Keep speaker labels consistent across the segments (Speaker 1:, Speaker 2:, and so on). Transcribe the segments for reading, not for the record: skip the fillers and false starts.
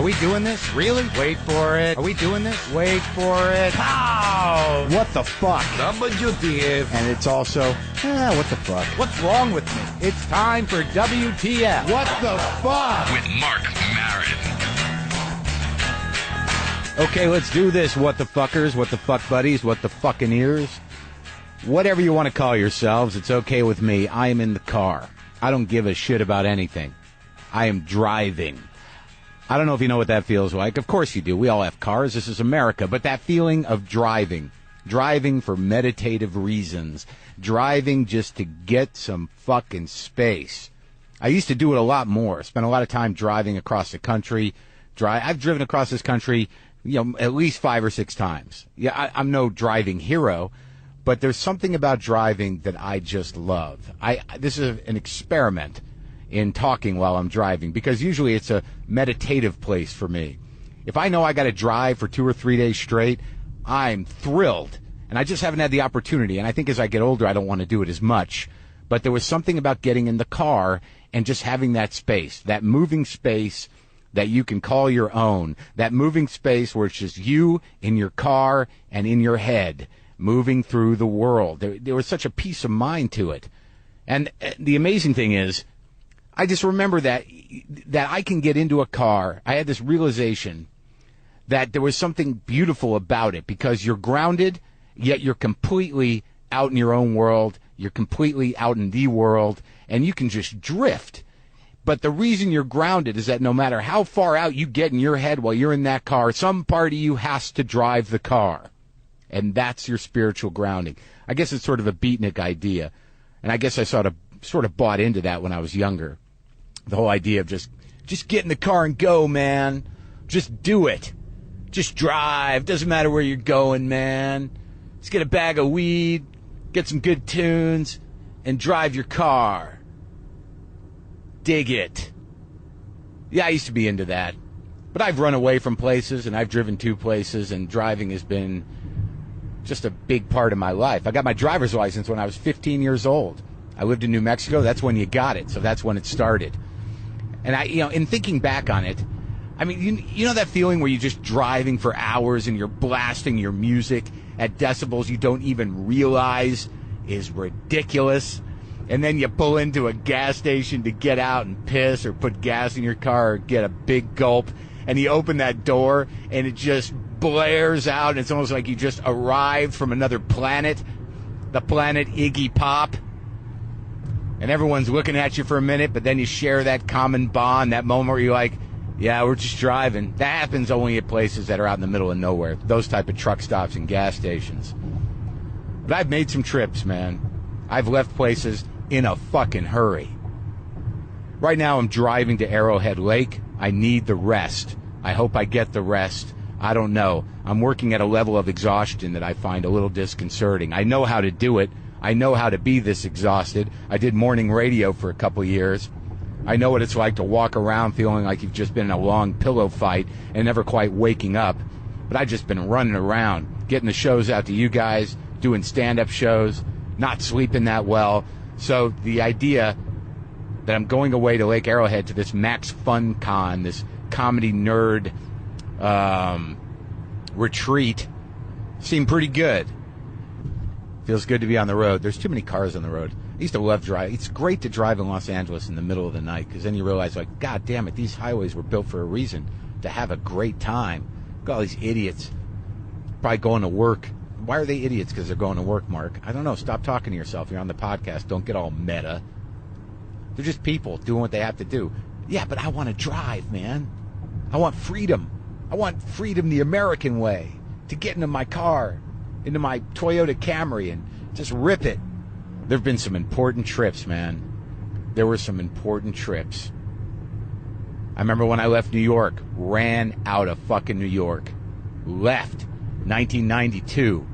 Speaker 1: we doing this? Really? Wait for it. Are we doing this? Wait for it. Pow!
Speaker 2: What the fuck?
Speaker 1: WTF.
Speaker 2: And it's also, what the fuck?
Speaker 1: What's wrong with me? It's time for WTF.
Speaker 2: What the fuck?
Speaker 3: With Marc Maron.
Speaker 2: Okay, let's do this, what the fuckers, what the fuck buddies, what the fucking ears. Whatever you want to call yourselves, it's okay with me. I am in the car. I don't give a shit about anything. I am driving. I don't know if you know what that feels like. Of course you do. We all have cars. This is America. But that feeling of driving for meditative reasons, driving just to get some fucking space. I used to do it a lot more. Spent a lot of time driving across the country. I've driven across this country, at least 5 or 6 times. Yeah, I'm no driving hero, but there's something about driving that I just love. This is an experiment in talking while I'm driving, because usually it's a meditative place for me. If I know I got to drive for 2 or 3 days straight, I'm thrilled. And I just haven't had the opportunity. And I think as I get older, I don't want to do it as much. But there was something about getting in the car and just having that space, that moving space that you can call your own, that moving space where it's just you in your car and in your head, moving through the world. There was such a peace of mind to it. And the amazing thing is, I just remember that I can get into a car. I had this realization that there was something beautiful about it, because you're grounded, yet you're completely out in your own world. You're completely out in the world, and you can just drift. But the reason you're grounded is that no matter how far out you get in your head while you're in that car, some part of you has to drive the car. And that's your spiritual grounding. I guess it's sort of a beatnik idea. And I guess I sort of bought into that when I was younger. The whole idea of just get in the car and go, man. Just do it. Just drive. Doesn't matter where you're going, man. Just get a bag of weed, get some good tunes, and drive your car. Dig it. Yeah, I used to be into that. But I've run away from places, and I've driven to places, and driving has been just a big part of my life. I got my driver's license when I was 15 years old. I lived in New Mexico. That's when you got it, so that's when it started. And in thinking back on it, I mean, you know that feeling where you're just driving for hours and you're blasting your music at decibels you don't even realize is ridiculous, and then you pull into a gas station to get out and piss or put gas in your car or get a big gulp, and you open that door and it just blares out, and it's almost like you just arrived from another planet, the planet Iggy Pop. And everyone's looking at you for a minute, but then you share that common bond, that moment where you're like, yeah, we're just driving. That happens only at places that are out in the middle of nowhere, those type of truck stops and gas stations. But I've made some trips, man. I've left places in a fucking hurry. Right now I'm driving to Arrowhead Lake. I need the rest. I hope I get the rest. I don't know. I'm working at a level of exhaustion that I find a little disconcerting. I know how to do it. I know how to be this exhausted. I did morning radio for a couple years. I know what it's like to walk around feeling like you've just been in a long pillow fight and never quite waking up. But I've just been running around, getting the shows out to you guys, doing stand-up shows, not sleeping that well. So the idea that I'm going away to Lake Arrowhead to this Max Fun Con, this comedy nerd retreat, seemed pretty good. Feels good to be on the road. There's too many cars on the road. I used to love driving. It's great to drive in Los Angeles in the middle of the night, because then you realize, like, God damn it, these highways were built for a reason, to have a great time. Got all these idiots probably going to work. Why are they idiots? Because they're going to work, Mark. I don't know. Stop talking to yourself. You're on the podcast. Don't get all meta. They're just people doing what they have to do. Yeah, but I want to drive, man. I want freedom. I want freedom the American way, to get into my car, into my Toyota Camry, and just rip it. There have been some important trips, man. There were some important trips. I remember when I left New York, ran out of fucking New York. Left, 1992.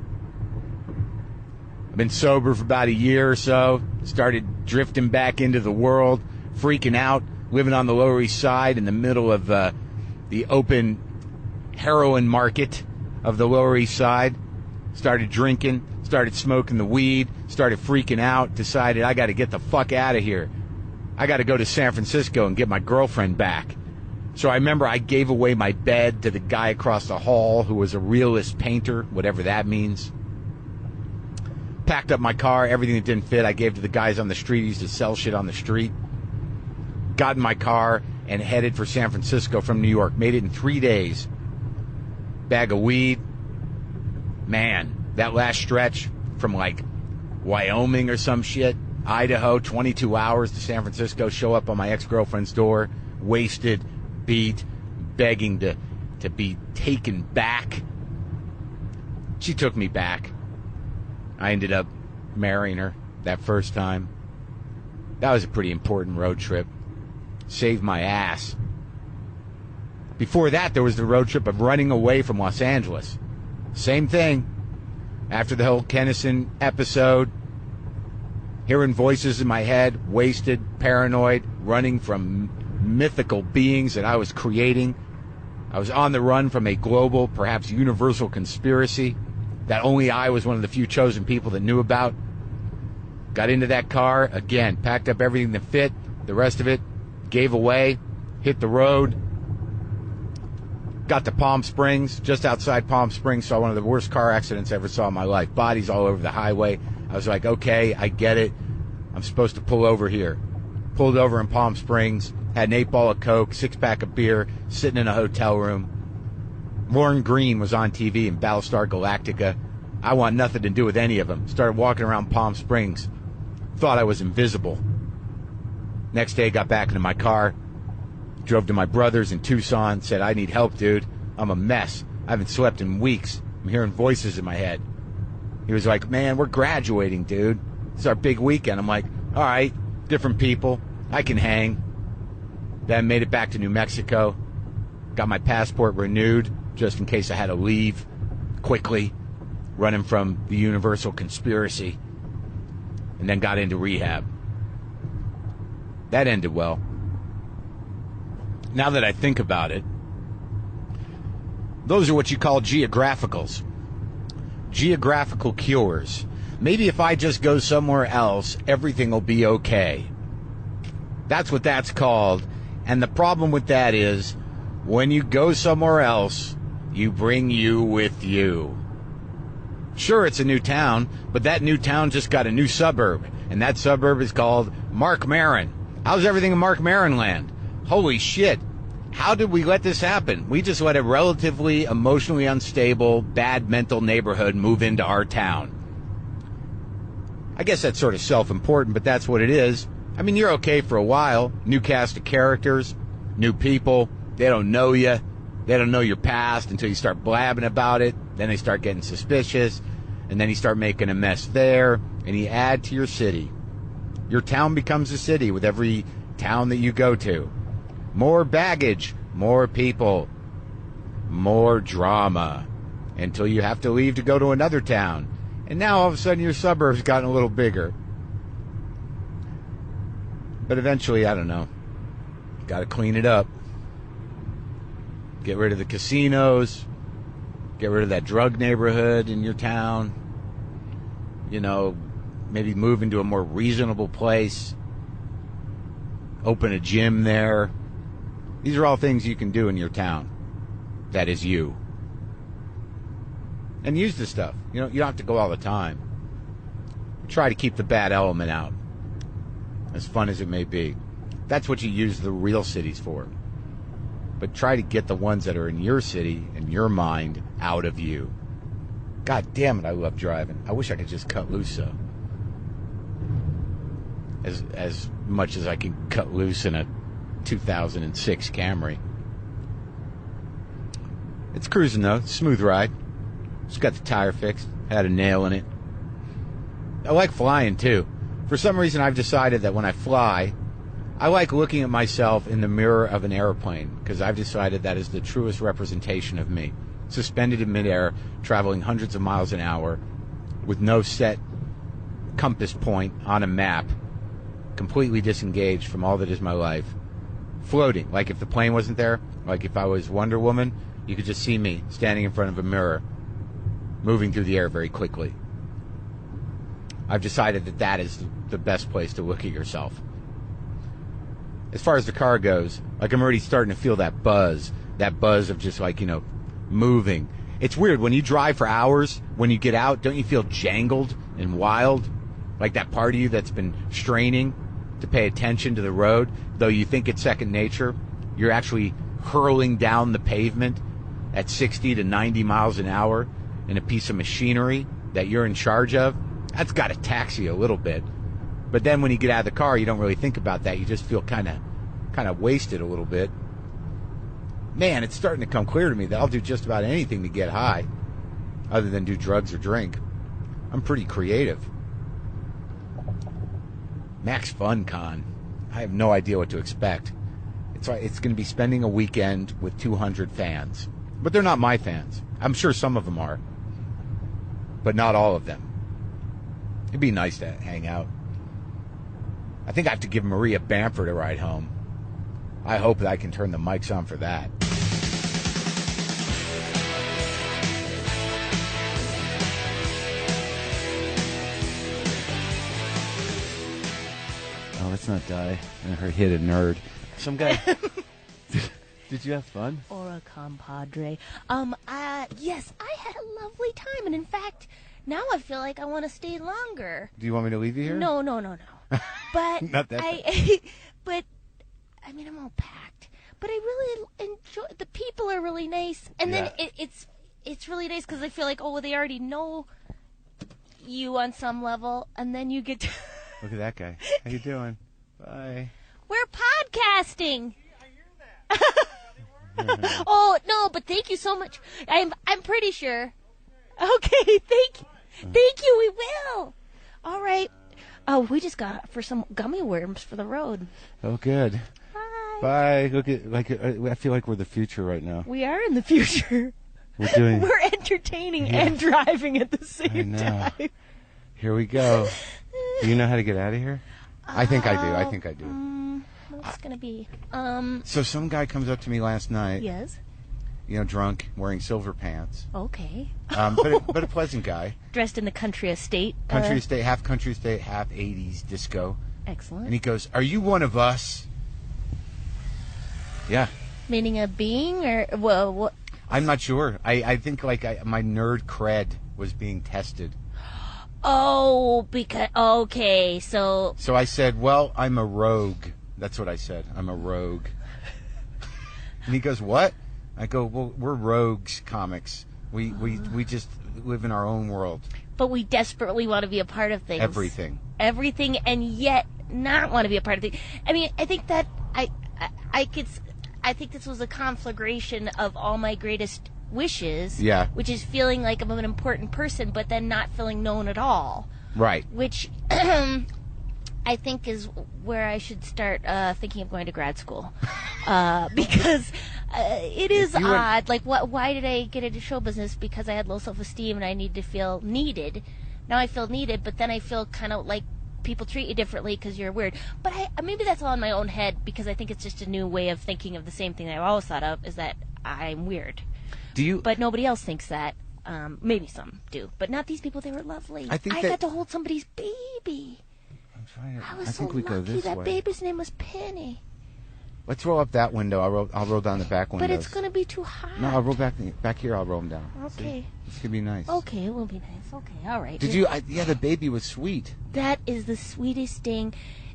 Speaker 2: I've been sober for about a year or so. Started drifting back into the world, freaking out, living on the Lower East Side in the middle of the open heroin market of the Lower East Side. Started drinking, started smoking the weed, started freaking out, decided I got to get the fuck out of here. I got to go to San Francisco and get my girlfriend back. So I remember I gave away my bed to the guy across the hall who was a realist painter, whatever that means. Packed up my car, everything that didn't fit I gave to the guys on the street who used to sell shit on the street. Got in my car and headed for San Francisco from New York. Made it in 3 days. Bag of weed. Man, that last stretch from like Wyoming or some shit, Idaho, 22 hours to San Francisco, show up on my ex-girlfriend's door, wasted, beat, begging to be taken back. She took me back. I ended up marrying her that first time. That was a pretty important road trip. Saved my ass. Before that, there was the road trip of running away from Los Angeles. Same thing. After the whole Kennison episode, hearing voices in my head, wasted, paranoid, running from mythical beings that I was creating. I was on the run from a global, perhaps universal conspiracy that only I was one of the few chosen people that knew about. Got into that car, again, packed up everything that fit, the rest of it gave away, hit the road, got to Palm Springs, just outside Palm Springs, saw one of the worst car accidents I ever saw in my life. Bodies all over the highway. I was like, okay, I get it. I'm supposed to pull over here. Pulled over in Palm Springs, had an 8-ball of Coke, 6-pack of beer, sitting in a hotel room. Lauren Green was on TV in Battlestar Galactica. I want nothing to do with any of them. Started walking around Palm Springs. Thought I was invisible. Next day, got back into my car. Drove to my brother's in Tucson. Said, I need help, dude. I'm a mess. I haven't slept in weeks. I'm hearing voices in my head. He was like, man, we're graduating, dude. This is our big weekend. I'm like, all right, different people. I can hang. Then made it back to New Mexico. Got my passport renewed just in case I had to leave quickly, running from the universal conspiracy. And then got into rehab. That ended well. Now that I think about it, those are what you call geographicals. Geographical cures. Maybe if I just go somewhere else, everything will be okay. That's what that's called. And the problem with that is, when you go somewhere else, you bring you with you. Sure, it's a new town, but that new town just got a new suburb, and that suburb is called Marc Maron. How's everything in Marc Maron land? Holy shit. How did we let this happen? We just let a relatively emotionally unstable, bad mental neighborhood move into our town. I guess that's sort of self-important, but that's what it is. I mean, you're okay for a while. New cast of characters, new people. They don't know you. They don't know your past until you start blabbing about it. Then they start getting suspicious. And then you start making a mess there. And you add to your city. Your town becomes a city with every town that you go to. More baggage, more people, more drama. Until you have to leave to go to another town. And now all of a sudden your suburb's gotten a little bigger. But eventually, I don't know. Got to clean it up. Get rid of the casinos. Get rid of that drug neighborhood in your town. You know, maybe move into a more reasonable place. Open a gym there. These are all things you can do in your town. That is you. And use the stuff. You know, you don't have to go all the time. Try to keep the bad element out. As fun as it may be. That's what you use the real cities for. But try to get the ones that are in your city and your mind out of you. God damn it, I love driving. I wish I could just cut loose so. As much as I can cut loose in a 2006 Camry. It's cruising though. Smooth ride. Just got the tire fixed. Had a nail in it. I like flying too. For some reason, I've decided that when I fly, I like looking at myself in the mirror of an airplane because I've decided that is the truest representation of me. Suspended in midair, traveling hundreds of miles an hour with no set compass point on a map, completely disengaged from all that is my life. Floating, like if the plane wasn't there, like if I was Wonder Woman, you could just see me standing in front of a mirror, moving through the air very quickly. I've decided that that is the best place to look at yourself. as far as the car goes, like I'm already starting to feel that buzz of just like, moving. It's weird. When you drive for hours, when you get out, don't you feel jangled and wild? Like that part of you that's been straining to pay attention to the road, though you think it's second nature, you're actually hurling down the pavement at 60 to 90 miles an hour in a piece of machinery that you're in charge of. That's got to tax you a little bit. But then when you get out of the car, you don't really think about that. You just feel kind of wasted a little bit. Man, it's starting to come clear to me that I'll do just about anything to get high, other than do drugs or drink. I'm pretty creative. Max Fun Con. I have no idea what to expect. It's going to be spending a weekend with 200 fans. But they're not my fans. I'm sure some of them are. But not all of them. It'd be nice to hang out. I think I have to give Maria Bamford a ride home. I hope that I can turn the mics on for that. Oh, let's not die. And her hit a nerd. Some guy. Did you have fun?
Speaker 3: Or a compadre. Yes, I had a lovely time, and in fact, now I feel like I want to stay longer.
Speaker 2: Do you want me to leave you here?
Speaker 3: No. But
Speaker 2: Not that
Speaker 3: but I mean, I'm all packed. But I really enjoy. The people are really nice, and then it's really nice because I feel like they already know you on some level, and then you get to.
Speaker 2: Look at that guy. How you doing? Bye.
Speaker 3: We're podcasting. Oh no, but thank you so much. I'm pretty sure. Okay, thank you. We will. All right. Oh, we just got for some gummy worms for the road.
Speaker 2: Oh, good.
Speaker 3: Bye.
Speaker 2: Bye. Look at I feel like we're the future right now.
Speaker 3: We are in the future. We're entertaining and driving at the same time.
Speaker 2: Here we go. Do you know how to get out of here? I think I do.
Speaker 3: What's gonna be?
Speaker 2: So some guy comes up to me last night.
Speaker 3: Yes.
Speaker 2: Drunk, wearing silver pants.
Speaker 3: Okay.
Speaker 2: But a pleasant guy.
Speaker 3: Dressed in the country estate.
Speaker 2: Half country estate, half 80s disco.
Speaker 3: Excellent.
Speaker 2: And he goes, "Are you one of us?" Yeah.
Speaker 3: Meaning a being, or what?
Speaker 2: I'm not sure. I think my nerd cred was being tested.
Speaker 3: Oh, okay, so.
Speaker 2: So I said, "Well, I'm a rogue." That's what I said. I'm a rogue. And he goes, "What?" I go, "Well, we're rogues, comics. We just live in our own world.
Speaker 3: But we desperately want to be a part of things.
Speaker 2: Everything,
Speaker 3: and yet not want to be a part of things. I mean, I think that I think this was a conflagration of all my greatest wishes.
Speaker 2: Yeah.
Speaker 3: Which is feeling like I'm an important person, but then not feeling known at all.
Speaker 2: Right.
Speaker 3: Which I think is where I should start thinking of going to grad school, because it is odd. Like, why did I get into show business? Because I had low self-esteem and I need to feel needed. Now I feel needed, but then I feel kind of like people treat you differently because you're weird. But maybe that's all in my own head, because I think it's just a new way of thinking of the same thing that I've always thought of, is that I'm weird. But nobody else thinks that. Maybe some do, but not these people. They were lovely. I got to hold somebody's baby. I was so lucky. That baby's name was Penny.
Speaker 2: Let's roll up that window. I'll roll down the back windows.
Speaker 3: But it's going to be too hot.
Speaker 2: No, I'll roll back here. I'll roll them down.
Speaker 3: Okay.
Speaker 2: See? This could be nice.
Speaker 3: Okay, it will be nice. Okay, all right.
Speaker 2: Did you? Yeah, the baby was sweet.
Speaker 3: That is the sweetest thing.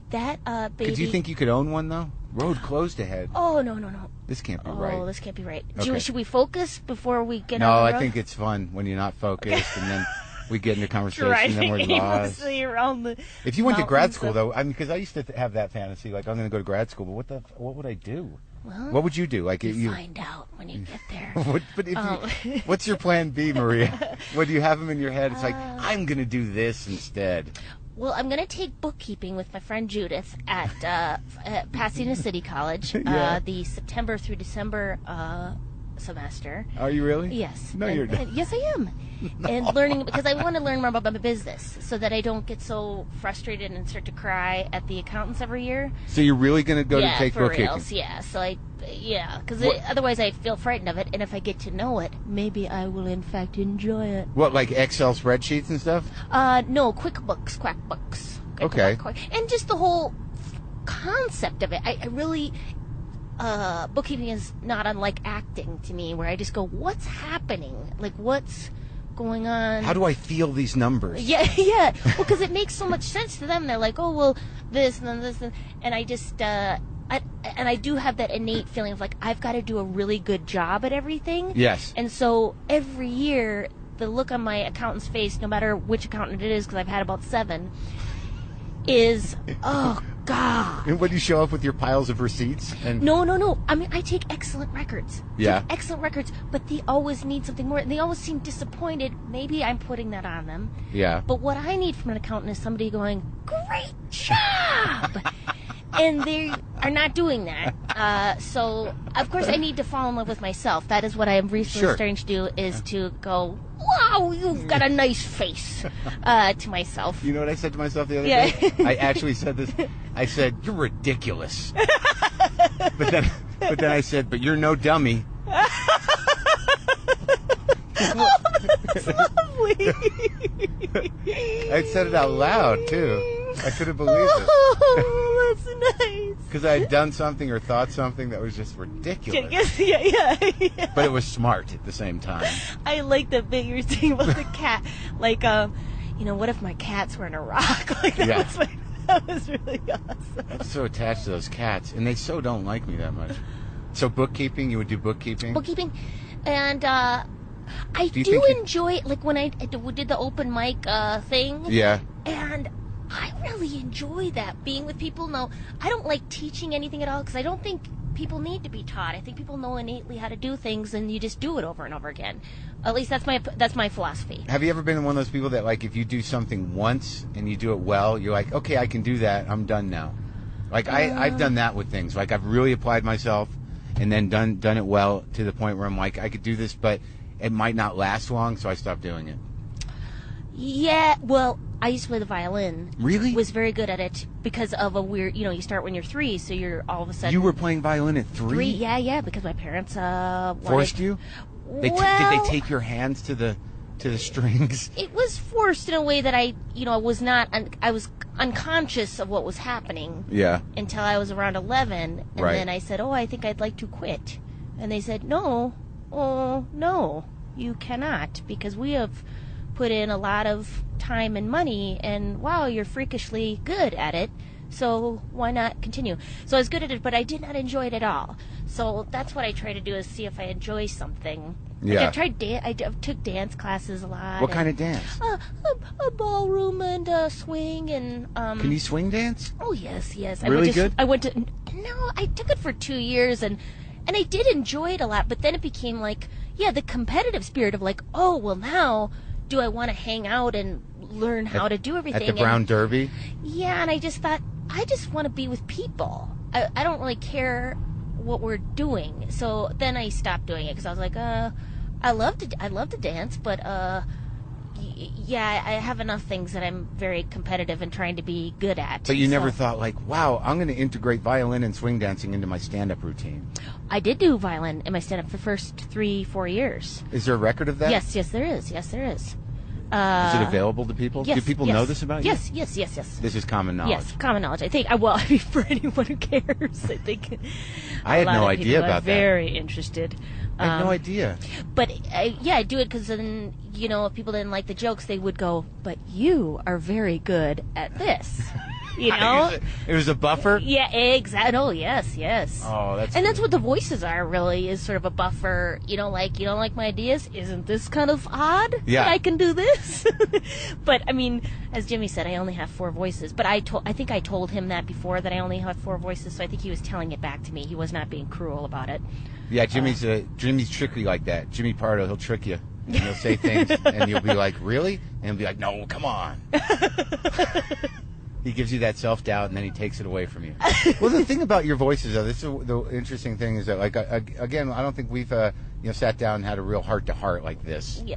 Speaker 3: That baby.
Speaker 2: Did you think you could own one though? Road closed ahead.
Speaker 3: Oh no.
Speaker 2: This can't be right.
Speaker 3: Oh, this can't be right.
Speaker 2: Okay.
Speaker 3: Should we focus before we get on
Speaker 2: No,
Speaker 3: the
Speaker 2: I
Speaker 3: road?
Speaker 2: think it's fun when you're not focused, and then we get into conversation, and then we're lost.
Speaker 3: Around the
Speaker 2: If you went to grad school, though, I mean, because I used to have that fantasy, like I'm going to go to grad school, but what would I do?
Speaker 3: Well,
Speaker 2: what would you do? Like
Speaker 3: you find out when you get there.
Speaker 2: What's your plan B, Maria? What do you have them in your head? It's like, I'm going to do this instead.
Speaker 3: Well, I'm going to take bookkeeping with my friend Judith at Pasadena City College, the September through December semester.
Speaker 2: Are you really?
Speaker 3: Yes.
Speaker 2: No, you're not.
Speaker 3: Yes, I am. No. And learning, because I want to learn more about my business so that I don't get so frustrated and start to cry at the accountants every year.
Speaker 2: So you're really going to go to take bookkeeping?
Speaker 3: Yeah, for reals, yeah. So because otherwise I feel frightened of it, and if I get to know it, maybe I will in fact enjoy it.
Speaker 2: What, like Excel spreadsheets and stuff?
Speaker 3: No, QuickBooks, QuackBooks.
Speaker 2: Okay.
Speaker 3: And just the whole concept of it. I really, bookkeeping is not unlike acting to me, where I just go, what's happening? Like, what's going on?
Speaker 2: How do I feel these numbers?
Speaker 3: Yeah. Well, because it makes so much sense to them. They're like, oh, well, this and then this. And I just, I do have that innate feeling of like, I've got to do a really good job at everything.
Speaker 2: Yes.
Speaker 3: And so every year, the look on my accountant's face, no matter which accountant it is, because I've had about 7, is, oh, God.
Speaker 2: And when you show up with your piles of receipts? And
Speaker 3: No. I mean, I take excellent records.
Speaker 2: Yeah.
Speaker 3: Excellent records, but they always need something more. And they always seem disappointed. Maybe I'm putting that on them.
Speaker 2: Yeah.
Speaker 3: But what I need from an accountant is somebody going, great job! And they are not doing that. So, of course, I need to fall in love with myself. That is what I am recently starting to do, is to go, wow, you've got a nice face, to myself.
Speaker 2: You know what I said to myself the other day? I actually said this. I said, you're ridiculous. But then I said, but you're no dummy.
Speaker 3: Oh, that's lovely.
Speaker 2: I said it out loud, too. I couldn't believe it.
Speaker 3: Oh, that's nice.
Speaker 2: Because I had done something or thought something that was just ridiculous.
Speaker 3: Yeah.
Speaker 2: But it was smart at the same time.
Speaker 3: I like the bit you're saying about the cat. Like, what if my cats were in a rock? Like, that was really awesome.
Speaker 2: I'm so attached to those cats, and they so don't like me that much. So bookkeeping, you would do bookkeeping?
Speaker 3: Bookkeeping, and I do enjoy it. Like when I did the open mic thing.
Speaker 2: Yeah.
Speaker 3: And I really enjoy that, being with people. No, I don't like teaching anything at all, because I don't think people need to be taught. I think people know innately how to do things, and you just do it over and over again. At least that's my philosophy.
Speaker 2: Have you ever been one of those people that, like, if you do something once and you do it well, you're like, okay, I can do that. I'm done now. Like I've done that with things. Like I've really applied myself and then done it well to the point where I'm like, I could do this, but it might not last long, so I stopped doing it.
Speaker 3: Yeah, well, I used to play the violin.
Speaker 2: Really?
Speaker 3: Was very good at it because of a weird, you start when you're 3, so you're all of a sudden...
Speaker 2: You were playing violin at 3?
Speaker 3: Yeah, because my parents
Speaker 2: forced you? Did they take your hands to the strings?
Speaker 3: It was forced in a way that I was unconscious of what was happening.
Speaker 2: Yeah.
Speaker 3: Until I was around 11, and
Speaker 2: right.
Speaker 3: Then I said, I think I'd like to quit. And they said, no, you cannot, because we have put in a lot of time and money, and wow, you're freakishly good at it, so why not continue? So I was good at it, but I did not enjoy it at all. So that's what I try to do, is see if I enjoy something.
Speaker 2: Yeah.
Speaker 3: Like I took dance classes a lot.
Speaker 2: What kind of dance?
Speaker 3: A ballroom and swing and.
Speaker 2: Can you swing dance?
Speaker 3: Oh yes.
Speaker 2: Really good?
Speaker 3: I took it for 2 years, and I did enjoy it a lot. But then it became like, the competitive spirit of like, oh well, now do I want to hang out and learn how to do everything
Speaker 2: at the Brown Derby? Yeah,
Speaker 3: and I just thought, I just want to be with people. I don't really care what we're doing. So then I stopped doing it, because I was like, I love to dance, but I have enough things that I'm very competitive and trying to be good at.
Speaker 2: But you never thought like, wow, I'm going to integrate violin and swing dancing into my stand-up routine. I
Speaker 3: did do violin in my stand-up for the first 3-4 years.
Speaker 2: Is there a record of that?
Speaker 3: Yes, there is.
Speaker 2: Is it available to people?
Speaker 3: Yes,
Speaker 2: do people know this about you?
Speaker 3: Yes.
Speaker 2: This is common knowledge.
Speaker 3: Yes, common knowledge. I think. For anyone who cares, I think.
Speaker 2: I had no idea about that.
Speaker 3: Very interested.
Speaker 2: I had no idea.
Speaker 3: But I do it because then if people didn't like the jokes, they would go, "But you are very good at this."
Speaker 2: It was a buffer?
Speaker 3: Yeah, exactly. Oh, yes.
Speaker 2: Oh,
Speaker 3: that's what the voices are, really, is sort of a buffer. You don't like my ideas? Isn't this kind of odd?
Speaker 2: Yeah.
Speaker 3: That I can do this? But, I mean, as Jimmy said, I only have 4 voices. But I think I told him that before, that I only have 4 voices, so I think he was telling it back to me. He was not being cruel about it.
Speaker 2: Yeah, Jimmy's tricky like that. Jimmy Pardo, he'll trick you. And he'll say things, and you'll be like, really? And he'll be like, no, come on. He gives you that self-doubt, and then he takes it away from you. Well, the thing about your voices, though, this is the interesting thing, is that, like, again, I don't think we've sat down and had a real heart-to-heart like this.
Speaker 3: Yeah.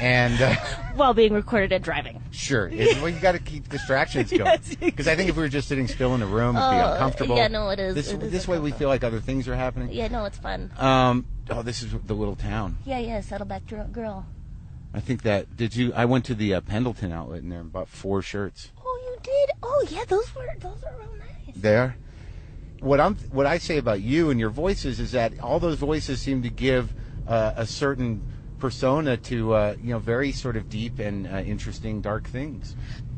Speaker 2: And
Speaker 3: while being recorded and driving.
Speaker 2: Sure. Well, you got to keep distractions going. Because I think if we were just sitting still in a room, it'd be uncomfortable.
Speaker 3: Yeah, no, it is.
Speaker 2: This way we feel like other things are happening.
Speaker 3: Yeah, no, it's fun.
Speaker 2: This is the little town.
Speaker 3: Yeah, Saddleback Girl.
Speaker 2: I think that, I went to the Pendleton outlet in there and bought 4 shirts.
Speaker 3: Oh, you did? Oh, yeah, those were real nice.
Speaker 2: There. What I say about you and your voices is that all those voices seem to give a certain persona to very sort of deep and interesting, dark things.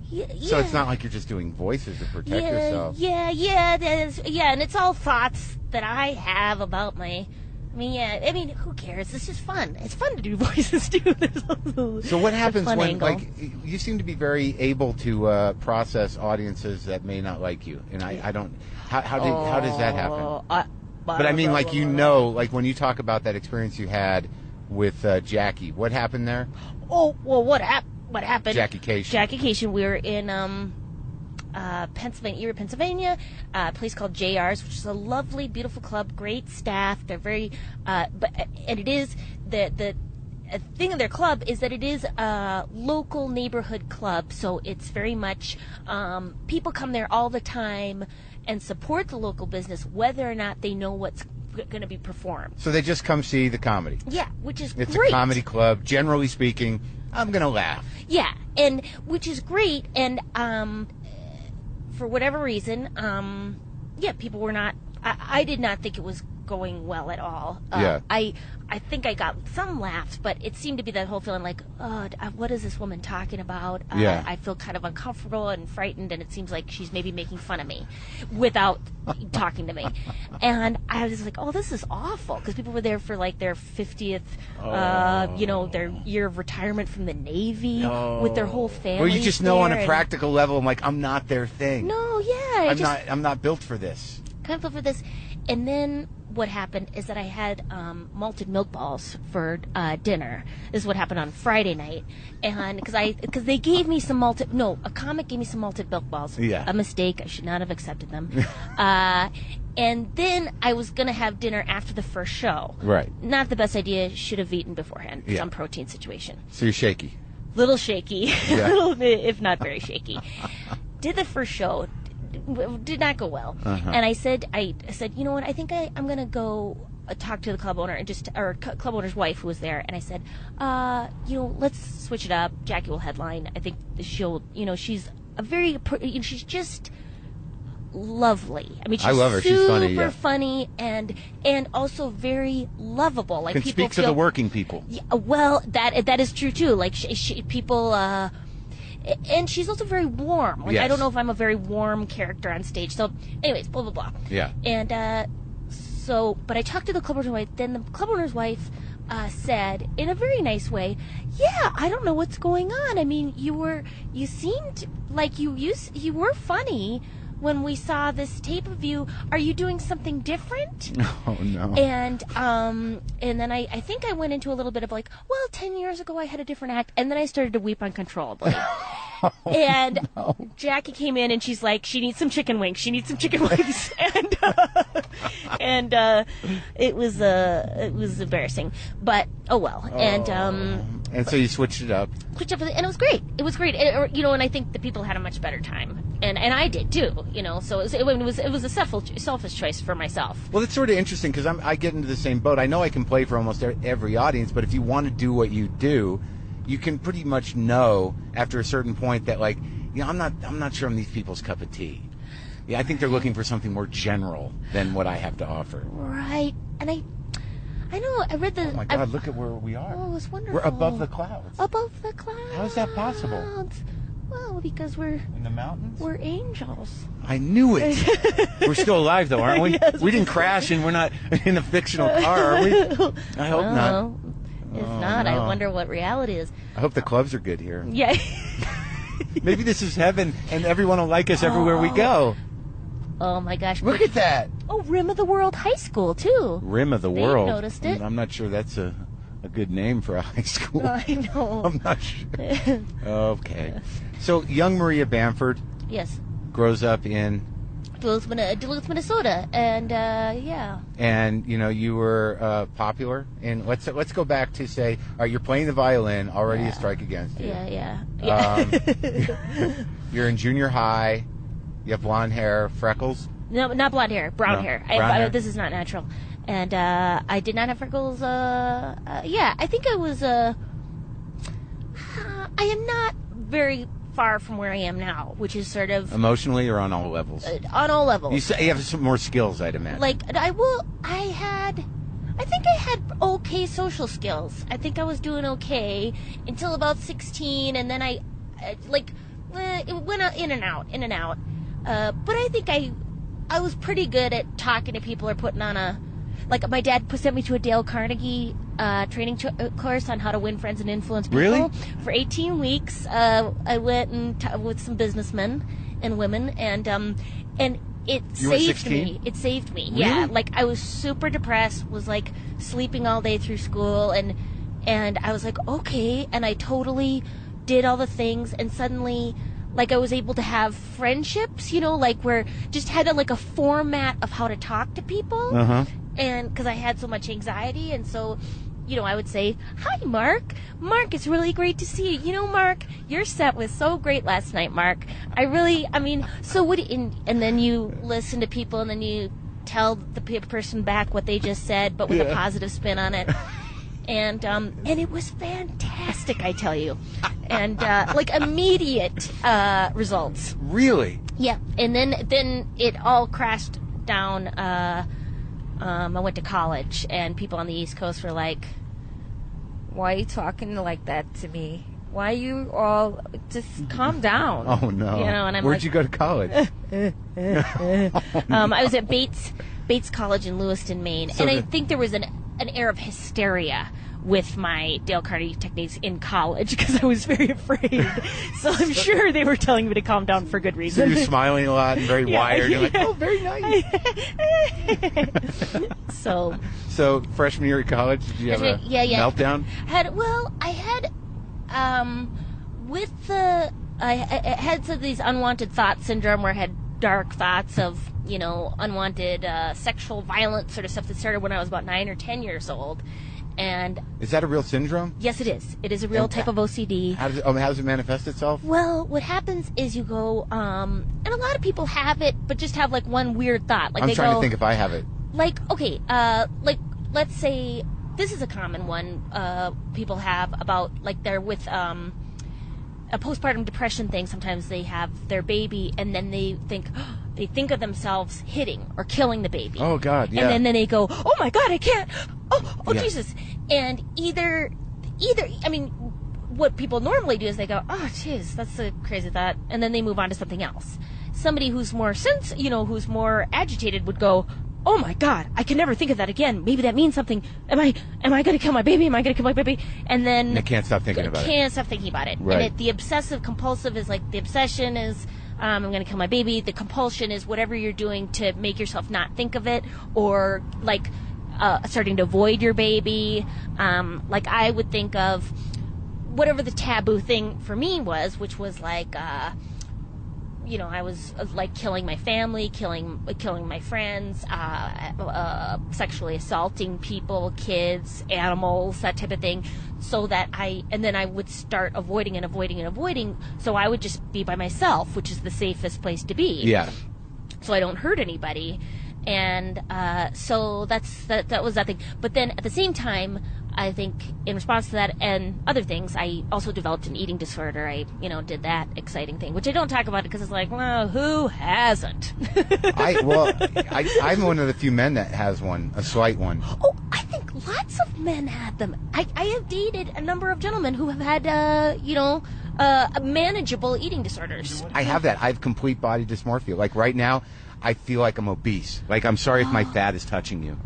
Speaker 3: Yeah.
Speaker 2: So it's not like you're just doing voices to protect yourself.
Speaker 3: Yeah, and it's all thoughts that I have about my. Who cares? It's just fun. It's fun to do voices too.
Speaker 2: So what happens when,
Speaker 3: angle.
Speaker 2: you seem to be very able to process audiences that may not like you, and I don't. How does that happen? But I mean, like when you talk about that experience you had with Jackie, what happened there?
Speaker 3: Oh well, what happened?
Speaker 2: Jackie Cation.
Speaker 3: We were in Pennsylvania, a place called JR's, which is a lovely, beautiful club, great staff. They're very, and it is the thing of their club is that it is a local neighborhood club, so it's very much people come there all the time and support the local business, whether or not they know what's going to be performed.
Speaker 2: So they just come see the comedy.
Speaker 3: Yeah, which is
Speaker 2: it's
Speaker 3: great.
Speaker 2: A comedy club. Generally speaking, I'm going to laugh.
Speaker 3: Yeah, and which is great, and for whatever reason, people were not. I did not think it was going well at all. I think I got some laughs, but it seemed to be that whole feeling like, what is this woman talking about? I feel kind of uncomfortable and frightened, and it seems like she's maybe making fun of me without talking to me. And I was like, this is awful, because people were there for like their 50th, their year of retirement from the Navy with their whole family.
Speaker 2: Well, you just know on a practical level, I'm like, I'm not their thing.
Speaker 3: No, yeah.
Speaker 2: I'm not built for this.
Speaker 3: Kind of built for this. And then what happened is that I had malted milk balls for dinner. This is what happened on Friday night, and because they gave me some a comic gave me some malted milk balls.
Speaker 2: Yeah.
Speaker 3: A mistake. I should not have accepted them. And then I was gonna have dinner after the first show.
Speaker 2: Right.
Speaker 3: Not the best idea. Should have eaten beforehand.
Speaker 2: Yeah.
Speaker 3: Some protein situation.
Speaker 2: So you're shaky.
Speaker 3: Little shaky,
Speaker 2: Yeah.
Speaker 3: a little bit, if not very shaky. Did the first show. Did not go well, and I said, you know what? I think I'm gonna go talk to the club owner or club owner's wife who was there, and I said, let's switch it up. Jackie will headline. I think she'll, she's she's just lovely. I mean, she's
Speaker 2: I love her. She's funny,
Speaker 3: super funny, and also very lovable. Like
Speaker 2: can
Speaker 3: people
Speaker 2: speak to the working people.
Speaker 3: Yeah, well, that is true too. Like people. And she's also very warm. Like,
Speaker 2: yes.
Speaker 3: I don't know if I'm a very warm character on stage. So, anyways, blah, blah, blah.
Speaker 2: Yeah.
Speaker 3: And but I talked to the club owner's wife. Then the club owner's wife said, in a very nice way, yeah, I don't know what's going on. I mean, you seemed like you were funny when we saw this tape of you. Are you doing something different?
Speaker 2: Oh, no.
Speaker 3: And then I think I went into a little bit of like, well, 10 years ago I had a different act. And then I started to weep uncontrollably. And no. Jackie came in and she's like, she needs some chicken wings. She needs some chicken wings. And it was embarrassing. But, oh well.
Speaker 2: And so you switched it up.
Speaker 3: And it was great. It was great. And I think the people had a much better time. And I did too, so it was a selfish choice for myself.
Speaker 2: Well, it's sort of interesting because I get into the same boat. I know I can play for almost every audience, but if you want to do what you do, you can pretty much know after a certain point that I'm not sure I'm these people's cup of tea. Yeah, I think they're looking for something more general than what I have to offer.
Speaker 3: Right. And I know, I read the...
Speaker 2: Oh, my God, look at where we are.
Speaker 3: Oh, it's wonderful.
Speaker 2: We're above the clouds.
Speaker 3: Above the clouds.
Speaker 2: How is that possible?
Speaker 3: Well, because we're...
Speaker 2: In the mountains?
Speaker 3: We're angels.
Speaker 2: I knew it. We're still alive, though, aren't we?
Speaker 3: Yes,
Speaker 2: we didn't crash and we're not in a fictional car, are we? I hope not.
Speaker 3: If not,
Speaker 2: no.
Speaker 3: I wonder what reality is.
Speaker 2: I hope the clubs are good here.
Speaker 3: Yeah.
Speaker 2: Maybe this is heaven and everyone will like us everywhere we go.
Speaker 3: Oh, my gosh.
Speaker 2: Look at that.
Speaker 3: Oh, Rim of the World High School, too.
Speaker 2: Rim of the World.
Speaker 3: They noticed it.
Speaker 2: I'm not sure that's a good name for a high school.
Speaker 3: I know.
Speaker 2: I'm not sure. Okay. So, young Maria Bamford.
Speaker 3: Yes.
Speaker 2: Grows up in...
Speaker 3: Duluth, Minnesota. And, yeah.
Speaker 2: And, you were popular. And let's go back to say, you're playing the violin, already a strike against you.
Speaker 3: Yeah.
Speaker 2: You're in junior high. You have blonde hair, freckles?
Speaker 3: No, not blonde hair. Brown hair.
Speaker 2: Brown hair.
Speaker 3: This is not natural. And I did not have freckles. I think I was... I am not very far from where I am now, which is sort of
Speaker 2: Emotionally or on all levels?
Speaker 3: On all levels.
Speaker 2: You say you have some more skills, I'd imagine.
Speaker 3: Like, I think I had okay social skills. I think I was doing okay until about 16, and then it went in and out. But I think I was pretty good at talking to people or putting on like my dad sent me to a Dale Carnegie training course on how to win friends and influence people.
Speaker 2: Really?
Speaker 3: For 18 weeks. I went and with some businessmen and women, and it saved me. It saved me.
Speaker 2: Really?
Speaker 3: Yeah. Like, I was super depressed, was like sleeping all day through school, and I was like, okay, and I totally did all the things, and suddenly, like, I was able to have friendships, like where just had a format of how to talk to people.
Speaker 2: Uh-huh.
Speaker 3: And because I had so much anxiety, and so, I would say, "Hi, Mark. Mark, it's really great to see you. Mark, your set was so great last night, Mark. So what? And then you listen to people, and then you tell the person back what they just said, but with a positive spin on it. And it was fantastic, I tell you, and immediate results.
Speaker 2: Really?
Speaker 3: Yeah, and then it all crashed down. I went to college, and people on the East Coast were like, "Why are you talking like that to me? Why you all just calm down?"
Speaker 2: Oh no!
Speaker 3: And I'm
Speaker 2: Where'd you go to college?
Speaker 3: I was at Bates College in Lewiston, Maine, and I think there was an air of hysteria with my Dale Carnegie techniques in college because I was very afraid. So I'm sure they were telling me to calm down for good reason.
Speaker 2: So you're smiling a lot and very wired. You're like, oh, very nice. So freshman year at college, did you have a meltdown?
Speaker 3: I had some of these unwanted thought syndrome where I had dark thoughts of, unwanted sexual violence sort of stuff that started when I was about 9 or 10 years old. And
Speaker 2: is that a real syndrome?
Speaker 3: Yes, it is. It is a real type of OCD.
Speaker 2: How does it manifest itself?
Speaker 3: Well, what happens is you go, and a lot of people have it, but just have one weird thought.
Speaker 2: I'm trying to think if I have it.
Speaker 3: Let's say this is a common one people have about they're with a postpartum depression thing. Sometimes they have their baby, and then they think of themselves hitting or killing the baby.
Speaker 2: Oh God, yeah.
Speaker 3: And then they go, "Oh my God, I can't! Oh
Speaker 2: yeah.
Speaker 3: Jesus!" And either, what people normally do is they go, "Oh jeez, that's a crazy thought," and then they move on to something else. Somebody who's more who's more agitated would go, "Oh my God, I can never think of that again. Maybe that means something. Am I going to kill my baby? Am I going to kill my baby?" And then
Speaker 2: they can't stop thinking about it.
Speaker 3: Can't stop thinking about it.
Speaker 2: Right.
Speaker 3: And the obsessive compulsive is the obsession is, I'm going to kill my baby. The compulsion is whatever you're doing to make yourself not think of it, or starting to avoid your baby. I would think of whatever the taboo thing for me was, which was I was killing my family, killing my friends, sexually assaulting people, kids, animals, that type of thing. So that I would start avoiding, so I would just be by myself, which is the safest place to be.
Speaker 2: Yeah.
Speaker 3: So I don't hurt anybody. And so that was that thing. But then at the same time, I think in response to that and other things, I also developed an eating disorder. I, did that exciting thing, which I don't talk about because it's well, who hasn't?
Speaker 2: I'm one of the few men that has one, a slight one.
Speaker 3: Oh, I think lots of men had them. I have dated a number of gentlemen who have had, manageable eating disorders.
Speaker 2: I have that. I have complete body dysmorphia. Right now, I feel like I'm obese. I'm sorry if my fat is touching you.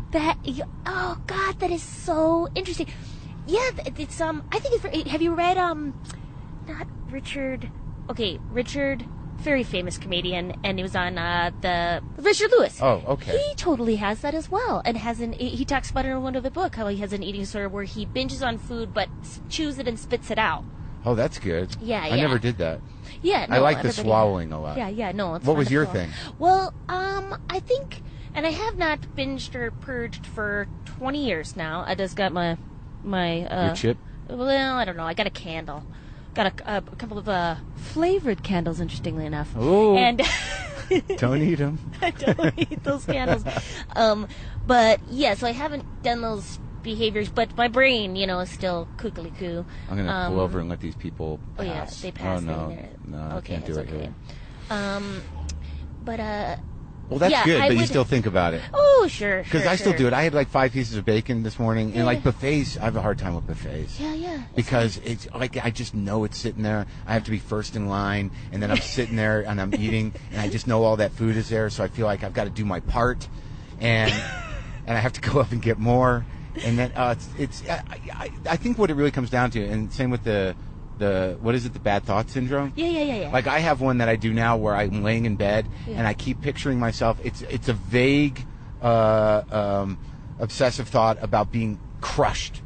Speaker 3: Oh God, that is so interesting. Yeah, it's I think it's. Have you read not Richard? Okay, Richard, very famous comedian, and he was on the Richard Lewis.
Speaker 2: Oh, okay.
Speaker 3: He totally has that as well, and he talks about it in one of the book how he has an eating disorder where he binges on food but chews it and spits it out.
Speaker 2: Oh, that's good.
Speaker 3: Yeah,
Speaker 2: I never did that.
Speaker 3: Yeah, no,
Speaker 2: I like the swallowing a lot.
Speaker 3: Yeah, no. It's
Speaker 2: what was your
Speaker 3: wonderful.
Speaker 2: thing?
Speaker 3: Well, I think, and I have not binged or purged for 20 years now. I just got my
Speaker 2: your chip?
Speaker 3: Well, I don't know. I got a candle. Got a couple of flavored candles, interestingly enough.
Speaker 2: Oh.
Speaker 3: And
Speaker 2: don't eat them.
Speaker 3: I don't eat those candles. But yeah, so I haven't done those behaviors, but my brain, is still kooky-coo.
Speaker 2: I'm going to pull over and let these people pass.
Speaker 3: Oh, yeah, they pass.
Speaker 2: No, I can't do it here. Well, that's good, but you still think about it.
Speaker 3: Oh, sure.
Speaker 2: Because I still do it. I had like 5 pieces of bacon this morning, and like buffets, I have a hard time with buffets.
Speaker 3: Yeah.
Speaker 2: Because it's like I just know it's sitting there. I have to be first in line, and then I'm sitting there and I'm eating, and I just know all that food is there, so I feel like I've got to do my part, and I have to go up and get more, and then I think what it really comes down to, and same with the what is it, the bad thought syndrome?
Speaker 3: Yeah.
Speaker 2: Like I have one that I do now where I'm laying in bed and I keep picturing myself. It's a vague, obsessive thought about being crushed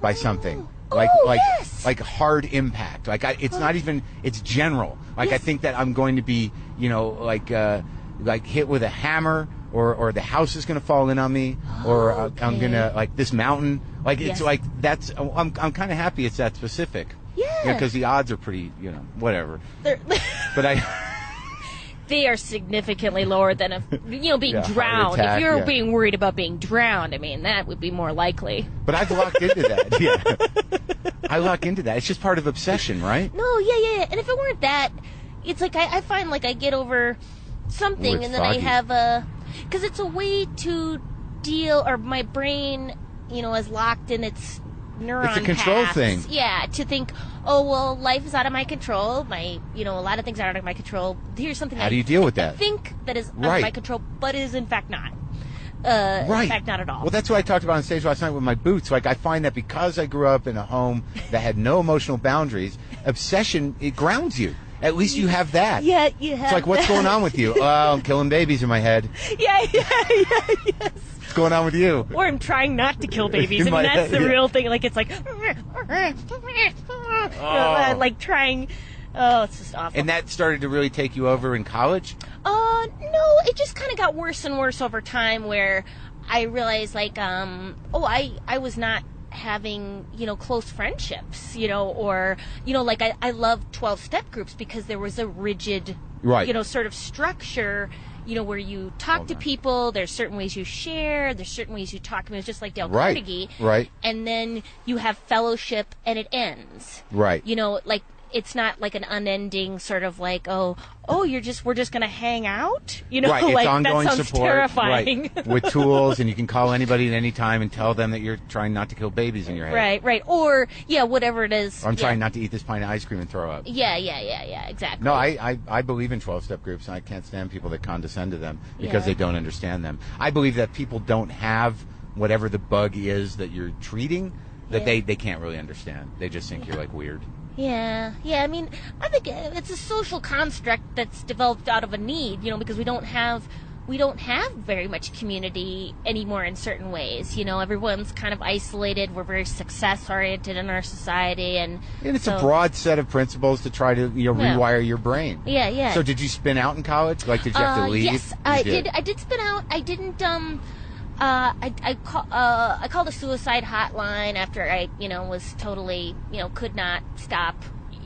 Speaker 2: by something. Like hard impact. Like it's not even. It's general. Like I think that I'm going to be, like hit with a hammer, or the house is going to fall in on me, or I'm gonna like this mountain. Like it's like that's. I'm kind of happy it's that specific.
Speaker 3: Yeah.
Speaker 2: Because the odds are pretty, whatever. But
Speaker 3: they are significantly lower than being drowned.
Speaker 2: Attack,
Speaker 3: if you're being worried about being drowned, I mean, that would be more likely.
Speaker 2: But I've locked into that. Yeah. I lock into that. It's just part of obsession, right?
Speaker 3: No, yeah. And if it weren't that, it's like I find like I get over something and then I have because it's a way to deal, or my brain, is locked in its neuron
Speaker 2: It's a control
Speaker 3: paths.
Speaker 2: thing.
Speaker 3: Yeah, to think, oh, well, life is out of my control. A lot of things are out of my control. Here's something
Speaker 2: How do you deal with that?
Speaker 3: I think that is out of my control, but is in fact not. In fact, not at all.
Speaker 2: Well, that's what I talked about on stage last night with my boots. Like, I find that because I grew up in a home that had no emotional boundaries, obsession, it grounds you. At least you have that.
Speaker 3: Yeah, you have
Speaker 2: It's like, what's going on with you? Oh, I'm killing babies in my head.
Speaker 3: Yeah, yes.
Speaker 2: What's going on with you?
Speaker 3: Or I'm trying not to kill babies. I mean, that's the real thing. Like, it's like, like trying. Oh, it's just awful.
Speaker 2: And that started to really take you over in college?
Speaker 3: No, it just kind of got worse and worse over time, where I realized, like, I was not having, close friendships, or, like I love 12-step groups because there was a rigid, sort of structure, where you talk to people, there's certain ways you share, there's certain ways you talk. I mean, it's just like Dale Carnegie.
Speaker 2: Right.
Speaker 3: And then you have fellowship and it ends.
Speaker 2: Right.
Speaker 3: Like, it's not like an unending sort of like, we're just going to hang out,
Speaker 2: Right, it's
Speaker 3: like
Speaker 2: ongoing
Speaker 3: that sounds
Speaker 2: support,
Speaker 3: terrifying.
Speaker 2: right, with tools, and you can call anybody at any time and tell them that you're trying not to kill babies in your head.
Speaker 3: Right, or whatever it is.
Speaker 2: Or I'm trying not to eat this pint of ice cream and throw up.
Speaker 3: Yeah, exactly.
Speaker 2: No, I believe in 12-step groups, and I can't stand people that condescend to them because they don't understand them. I believe that people don't have whatever the bug is that you're treating, that they can't really understand. They just think you're like weird.
Speaker 3: Yeah. I mean, I think it's a social construct that's developed out of a need, because we don't have very much community anymore in certain ways. Everyone's kind of isolated. We're very success oriented in our society, and
Speaker 2: it's a broad set of principles to try to rewire your brain.
Speaker 3: Yeah.
Speaker 2: So did you spin out in college? Like, did you have to leave?
Speaker 3: Yes, I did. I did spin out. I didn't. I called a suicide hotline after I, was totally, could not stop,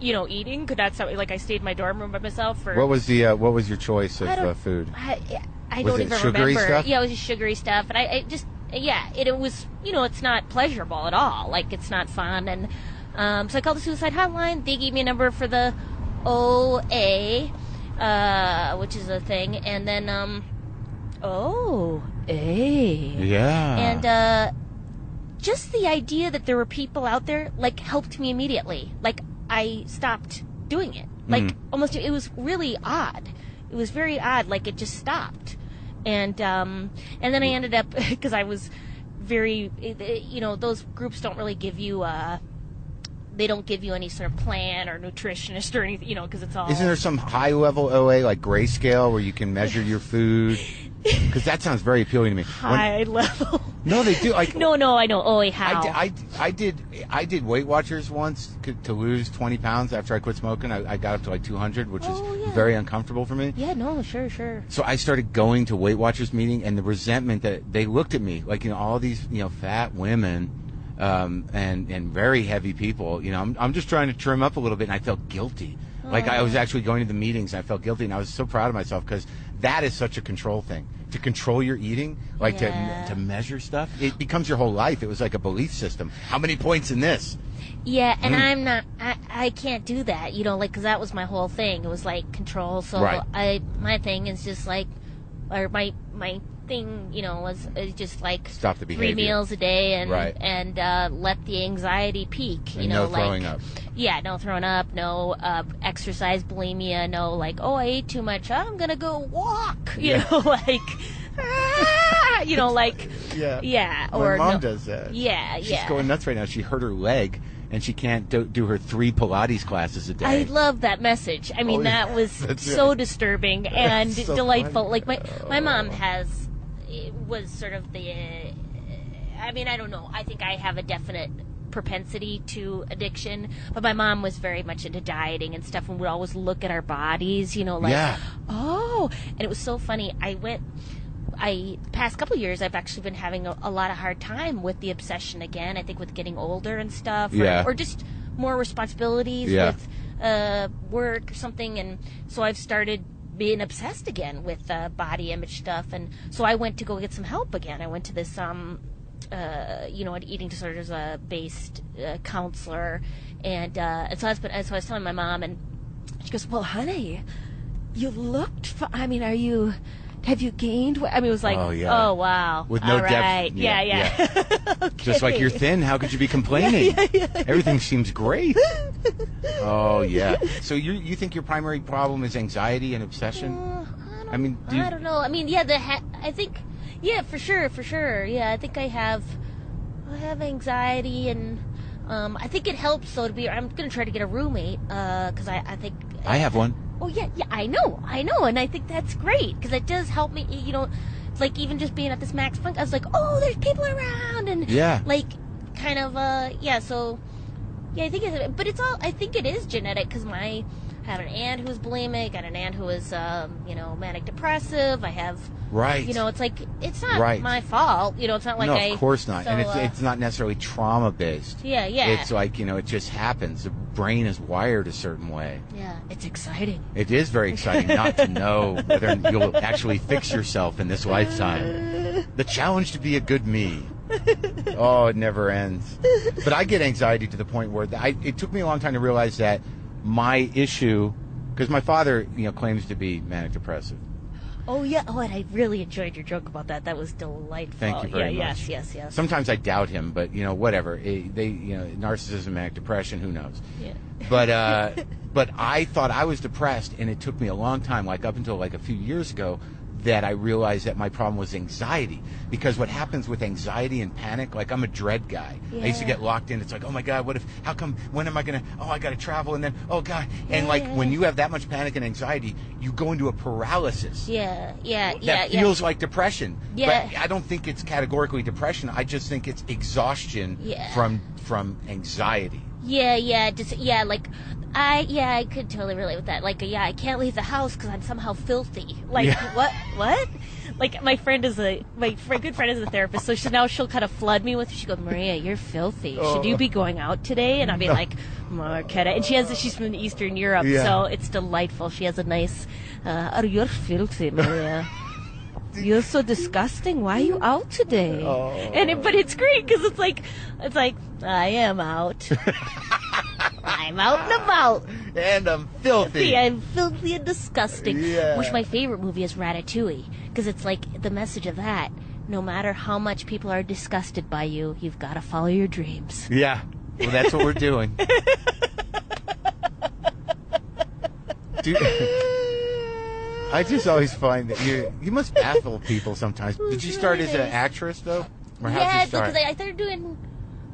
Speaker 3: eating. Could not stop. Like, I stayed in my dorm room by myself for.
Speaker 2: What was your choice of food?
Speaker 3: I don't even
Speaker 2: sugary
Speaker 3: remember.
Speaker 2: Stuff?
Speaker 3: Yeah, it was just sugary stuff, and it was, it's not pleasurable at all. Like, it's not fun, and so I called the suicide hotline. They gave me a number for the OA, which is a thing, and then
Speaker 2: Yeah.
Speaker 3: And just the idea that there were people out there, like, helped me immediately. Like, I stopped doing it. Like, almost, it was really odd. It was very odd. Like, it just stopped. And then I ended up, because I was very, those groups don't really give you, they don't give you any sort of plan or nutritionist or anything, because it's all.
Speaker 2: Isn't there some high-level OA, like grayscale, where you can measure your food? Because that sounds very appealing to me.
Speaker 3: High level.
Speaker 2: No, they do. Like,
Speaker 3: no, I know. OA, how?
Speaker 2: I did Weight Watchers once to lose 20 pounds after I quit smoking. I got up to like 200, which is very uncomfortable for me.
Speaker 3: Yeah, no, sure.
Speaker 2: So I started going to Weight Watchers meeting, and the resentment that they looked at me, like, all these, fat women, and very heavy people, I'm just trying to trim up a little bit, and I felt guilty. Like, I was actually going to the meetings, and I felt guilty, and I was so proud of myself, because that is such a control thing. to control your eating, like
Speaker 3: Yeah.
Speaker 2: to measure stuff. It becomes your whole life. It was like a belief system. How many points in this?
Speaker 3: Yeah, and I'm not. I can't do that. Because that was my whole thing. It was like control. So
Speaker 2: Right.
Speaker 3: my thing is just like, or my thing, was just like
Speaker 2: Stop the
Speaker 3: 3
Speaker 2: behavior.
Speaker 3: meals a day and
Speaker 2: Right.
Speaker 3: let the anxiety peak.
Speaker 2: And no throwing up.
Speaker 3: Yeah, no throwing up, no exercise bulimia, no like, oh, I ate too much, I'm gonna go walk.
Speaker 2: Yeah.
Speaker 3: Like, like,
Speaker 2: Yeah.
Speaker 3: or
Speaker 2: My mom
Speaker 3: no,
Speaker 2: does that.
Speaker 3: Yeah,
Speaker 2: She's
Speaker 3: yeah.
Speaker 2: going nuts right now. She hurt her leg, and she can't do her 3 Pilates classes a day.
Speaker 3: I love that message. I mean,
Speaker 2: Oh, yeah.
Speaker 3: that was
Speaker 2: That's
Speaker 3: so disturbing and
Speaker 2: so
Speaker 3: delightful.
Speaker 2: funny.
Speaker 3: Like my mom was sort of the. I mean, I don't know. I think I have a definite propensity to addiction, but my mom was very much into dieting and stuff, and would always look at our bodies,
Speaker 2: Yeah.
Speaker 3: oh, and it was so funny. Past couple years, I've actually been having a lot of hard time with the obsession again. I think with getting older and stuff,
Speaker 2: Yeah.
Speaker 3: or just more responsibilities
Speaker 2: Yeah.
Speaker 3: with work or something, and so I've started being obsessed again with body image stuff, and so I went to go get some help again. I went to this an eating disorders based counselor, and so I was telling my mom, and she goes, "Well, honey, you looked. Have you gained weight?" I mean, it was like,
Speaker 2: Oh, yeah.
Speaker 3: oh wow,
Speaker 2: With no
Speaker 3: all
Speaker 2: depth.
Speaker 3: right, yeah.
Speaker 2: Just like you're thin, how could you be complaining? Everything seems great. Oh, yeah. So you think your primary problem is anxiety and obsession? I mean,
Speaker 3: I don't know. I mean, yeah, I think, yeah, for sure. Yeah, I think I have anxiety, and I think it helps though I'm gonna try to get a roommate because I think
Speaker 2: I have one.
Speaker 3: Oh yeah, I know, and I think that's great because it does help me. It's like even just being at this Max Funk, I was like, oh, there's people around, and like kind of So yeah, I think I think it is genetic because I have an aunt who's bulimic, and an aunt who is manic depressive. I have
Speaker 2: Right.
Speaker 3: it's like it's not my fault. It's not like
Speaker 2: no, of course not.
Speaker 3: So,
Speaker 2: and it's not necessarily trauma based.
Speaker 3: Yeah.
Speaker 2: It's like it just happens. The brain is wired a certain way.
Speaker 3: Yeah, it's exciting.
Speaker 2: It is very exciting not to know whether you'll actually fix yourself in this lifetime. The challenge to be a good me. Oh, it never ends. But I get anxiety to the point where it took me a long time to realize that my issue, because my father, claims to be manic depressive.
Speaker 3: Oh yeah. Oh, and I really enjoyed your joke about that. That was delightful.
Speaker 2: Thank you very much.
Speaker 3: Yes.
Speaker 2: Sometimes I doubt him, but whatever. Narcissism, manic depression, who knows?
Speaker 3: Yeah.
Speaker 2: But I thought I was depressed, and it took me a long time, like up until like a few years ago, that I realized that my problem was anxiety. Because what happens with anxiety and panic, like I'm a dread guy.
Speaker 3: Yeah.
Speaker 2: I used to get locked in. It's like, oh my God, when am I going to, I got to travel, and then, oh God. And when you have that much panic and anxiety, you go into a paralysis. That feels like depression.
Speaker 3: Yeah.
Speaker 2: But I don't think it's categorically depression. I just think it's exhaustion from anxiety.
Speaker 3: I could totally relate with that. Like, I can't leave the house because I'm somehow filthy. Like, what? Like, my good friend is a therapist, so she'll kind of flood me with. She goes, "Maria, you're filthy. Should you be going out today?" And I'll be like, "Marquetta," and she's from Eastern Europe, so it's delightful. She has a nice, "Oh, you're filthy, Maria." You're so disgusting. Why are you out today? But it's great because it's like I am out. I'm out and about.
Speaker 2: And I'm filthy.
Speaker 3: I'm filthy and disgusting.
Speaker 2: Yeah.
Speaker 3: Which my favorite movie is Ratatouille because it's like the message of that. No matter how much people are disgusted by you, you've got to follow your dreams.
Speaker 2: Yeah. Well, that's what we're doing. I just always find that you must baffle people sometimes. Did you start as an actress though, or how'd you start?
Speaker 3: Because I started doing.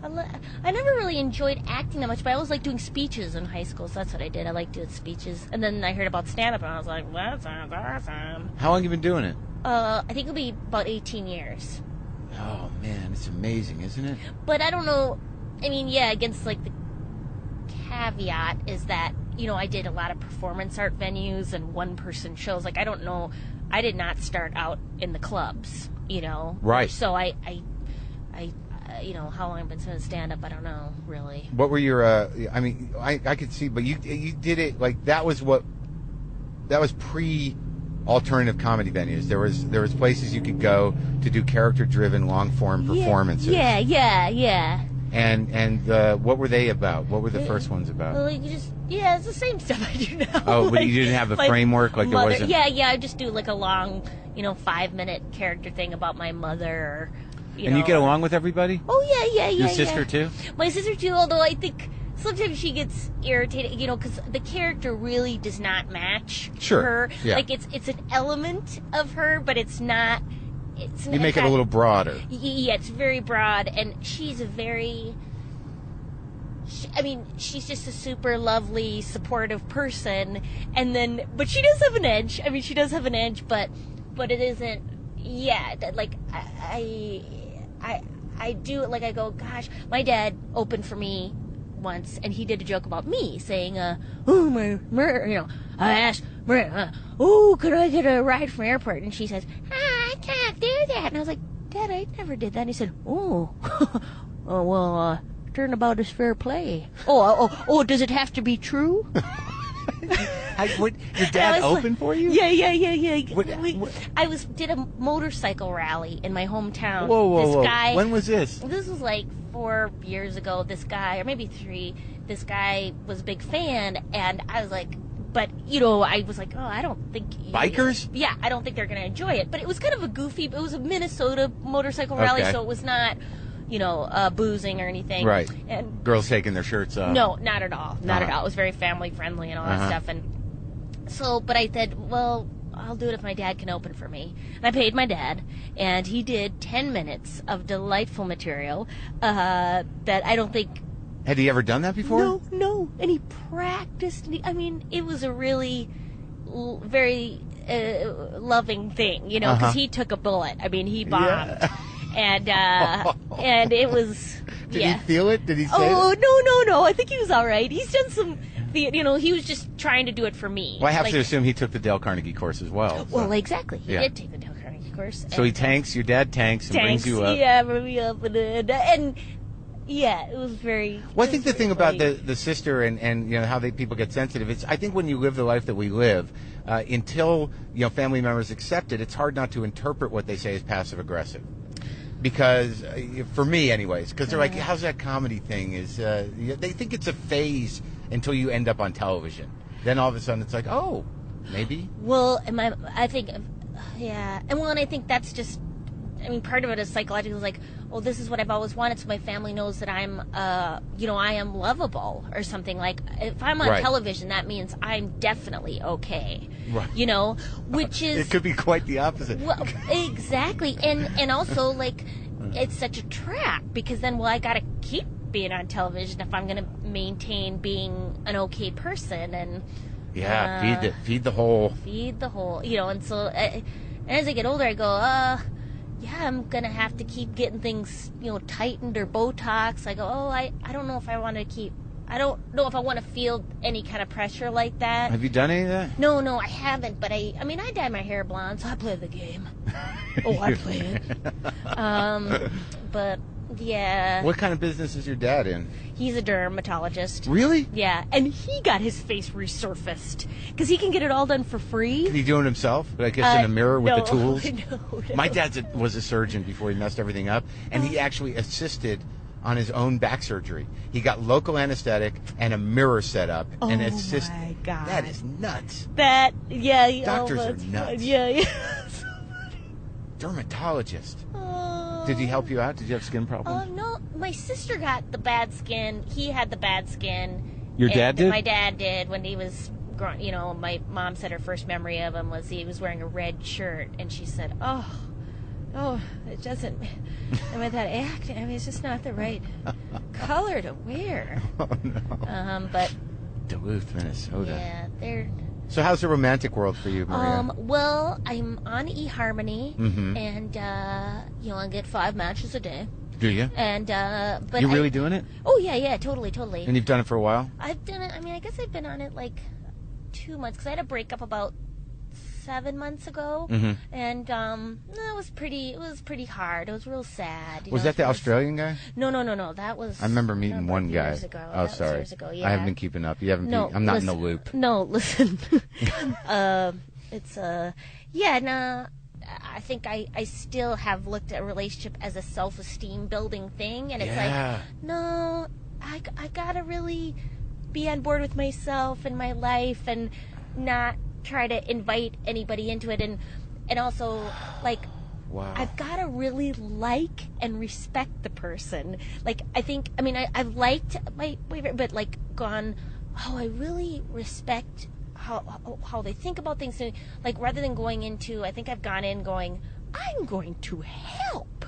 Speaker 3: I never really enjoyed acting that much, but I always liked doing speeches in high school, so that's what I did. I liked doing speeches, and then I heard about stand-up, and I was like, "That sounds awesome."
Speaker 2: How long have you been doing it?
Speaker 3: I think it'll be about 18 years.
Speaker 2: Oh man, it's amazing, isn't it?
Speaker 3: But I don't know. I mean, against like the caveat is that I did a lot of performance art venues and one-person shows. Like I don't know, I did not start out in the clubs.
Speaker 2: Right.
Speaker 3: So I how long I've been doing stand-up, I don't know, really.
Speaker 2: What were your, I could see, but you did it, like, that was pre alternative comedy venues. There was places you could go to do character-driven, long-form performances.
Speaker 3: Yeah.
Speaker 2: And what were they about? What were the first ones about?
Speaker 3: Well, it's the same stuff I do now.
Speaker 2: Oh, but you didn't have a framework, like there wasn't.
Speaker 3: Yeah. I just do like a long, 5-minute character thing about my mother. Or,
Speaker 2: you get along with everybody?
Speaker 3: Oh yeah.
Speaker 2: Your sister too?
Speaker 3: My sister too. Although I think sometimes she gets irritated, because the character really does not match her.
Speaker 2: Yeah.
Speaker 3: Like it's an element of her, but it's not.
Speaker 2: You make it a little broader.
Speaker 3: Yeah, it's very broad, and she's she's just a super lovely, supportive person, but she does have an edge. I mean, she does have an edge, but it isn't, like, I do, like, I go, gosh, my dad opened for me once, and he did a joke about me, saying, I asked, could I get a ride from the airport? And she says, I can't do that. And I was like, Dad, I never did that. And he said, turnabout is fair play. Does it have to be true?
Speaker 2: Your dad opened for you?
Speaker 3: Yeah. I did a motorcycle rally in my hometown.
Speaker 2: Whoa.
Speaker 3: Guy,
Speaker 2: when was this?
Speaker 3: This was like 4 years ago. This guy, or maybe 3, this guy was a big fan, and I was like, but, I was like, I don't think...
Speaker 2: Bikers?
Speaker 3: Yeah, I don't think they're going to enjoy it. But it was kind of it was a Minnesota motorcycle rally, so it was not, boozing or anything.
Speaker 2: Right.
Speaker 3: And
Speaker 2: girls taking their shirts off.
Speaker 3: No, not at all. Not at all. It was very family friendly and all that stuff. And so, but I said, well, I'll do it if my dad can open for me. And I paid my dad, and he did 10 minutes of delightful material that I don't think...
Speaker 2: Had he ever done that before?
Speaker 3: No. And he practiced. It was a really very loving thing, because he took a bullet. I mean, he bombed. Yeah. And it was...
Speaker 2: Did he feel it? Did he say
Speaker 3: No. I think he was all right. He's done some... he was just trying to do it for me.
Speaker 2: Well, I have to assume he took the Dale Carnegie course as well. So.
Speaker 3: Well, exactly. He did take the Dale Carnegie course.
Speaker 2: So he tanks, your dad tanks and brings you up.
Speaker 3: Yeah, brings me up. And yeah, it was very...
Speaker 2: Well, I think the thing about the sister and how people get sensitive, I think when you live the life that we live, until family members accept it, it's hard not to interpret what they say as passive-aggressive. Because, for me anyways, because they're like, how's that comedy thing? They think it's a phase until you end up on television. Then all of a sudden it's like, oh, maybe.
Speaker 3: Well, I think that's just, part of it is psychological. It's like, this is what I've always wanted, so my family knows that I'm, I am lovable or something. Like, if I'm on television, that means I'm definitely okay. Right. Which is...
Speaker 2: It could be quite the opposite.
Speaker 3: Well, exactly. And also, like, it's such a trap, because then, I gotta keep being on television if I'm gonna maintain being an okay person. And...
Speaker 2: Yeah, feed the whole.
Speaker 3: Feed the whole, and so... as I get older, I go, I'm going to have to keep getting things, tightened or Botox. I go, I don't know if I want to I don't know if I want to feel any kind of pressure like that.
Speaker 2: Have you done any of that?
Speaker 3: No, I haven't. But I dye my hair blonde, so I play the game. I play it. But, yeah.
Speaker 2: What kind of business is your dad in?
Speaker 3: He's a dermatologist.
Speaker 2: Really?
Speaker 3: Yeah, and he got his face resurfaced because he can get it all done for free.
Speaker 2: Can he do it himself? But I guess in a mirror with the tools?
Speaker 3: No.
Speaker 2: My dad was a surgeon before he messed everything up, and he actually assisted on his own back surgery. He got local anesthetic and a mirror set up. And
Speaker 3: my God.
Speaker 2: That is nuts.
Speaker 3: Doctors
Speaker 2: are nuts.
Speaker 3: Yeah.
Speaker 2: Dermatologist. Did he help you out? Did you have skin problems?
Speaker 3: No. My sister got the bad skin. He had the bad skin.
Speaker 2: Your dad did?
Speaker 3: My dad did when he was growing. My mom said her first memory of him was he was wearing a red shirt, and she said, it doesn't... with that acting, it's just not the right color to wear.
Speaker 2: Oh, no.
Speaker 3: But...
Speaker 2: Duluth, Minnesota.
Speaker 3: Yeah, they're...
Speaker 2: So how's the romantic world for you, Maria?
Speaker 3: Well, I'm on eHarmony, and, I get 5 matches a day.
Speaker 2: Do you?
Speaker 3: And, but
Speaker 2: You're really doing it?
Speaker 3: Oh, yeah, totally.
Speaker 2: And you've done it for a while?
Speaker 3: I've done it, I guess I've been on it, 2 months, because I had a breakup about 7 months ago, and it was pretty hard. It was real sad.
Speaker 2: Was that the Australian guy?
Speaker 3: No. That was.
Speaker 2: I remember meeting one guy.
Speaker 3: Years ago.
Speaker 2: Oh, sorry.
Speaker 3: Years ago, yeah.
Speaker 2: I haven't been keeping up. You haven't. I'm not in the loop.
Speaker 3: No, listen. it's yeah, no, I think I still have looked at a relationship as a self-esteem building thing, and it's like, no, I gotta really be on board with myself and my life and not try to invite anybody into it, and also like,
Speaker 2: wow,
Speaker 3: I've gotta really like and respect the person. Like, I mean I've liked my boyfriend, but like gone, oh, I really respect how they think about things. And like, rather than going into, I think I've gone in going, I'm going to help,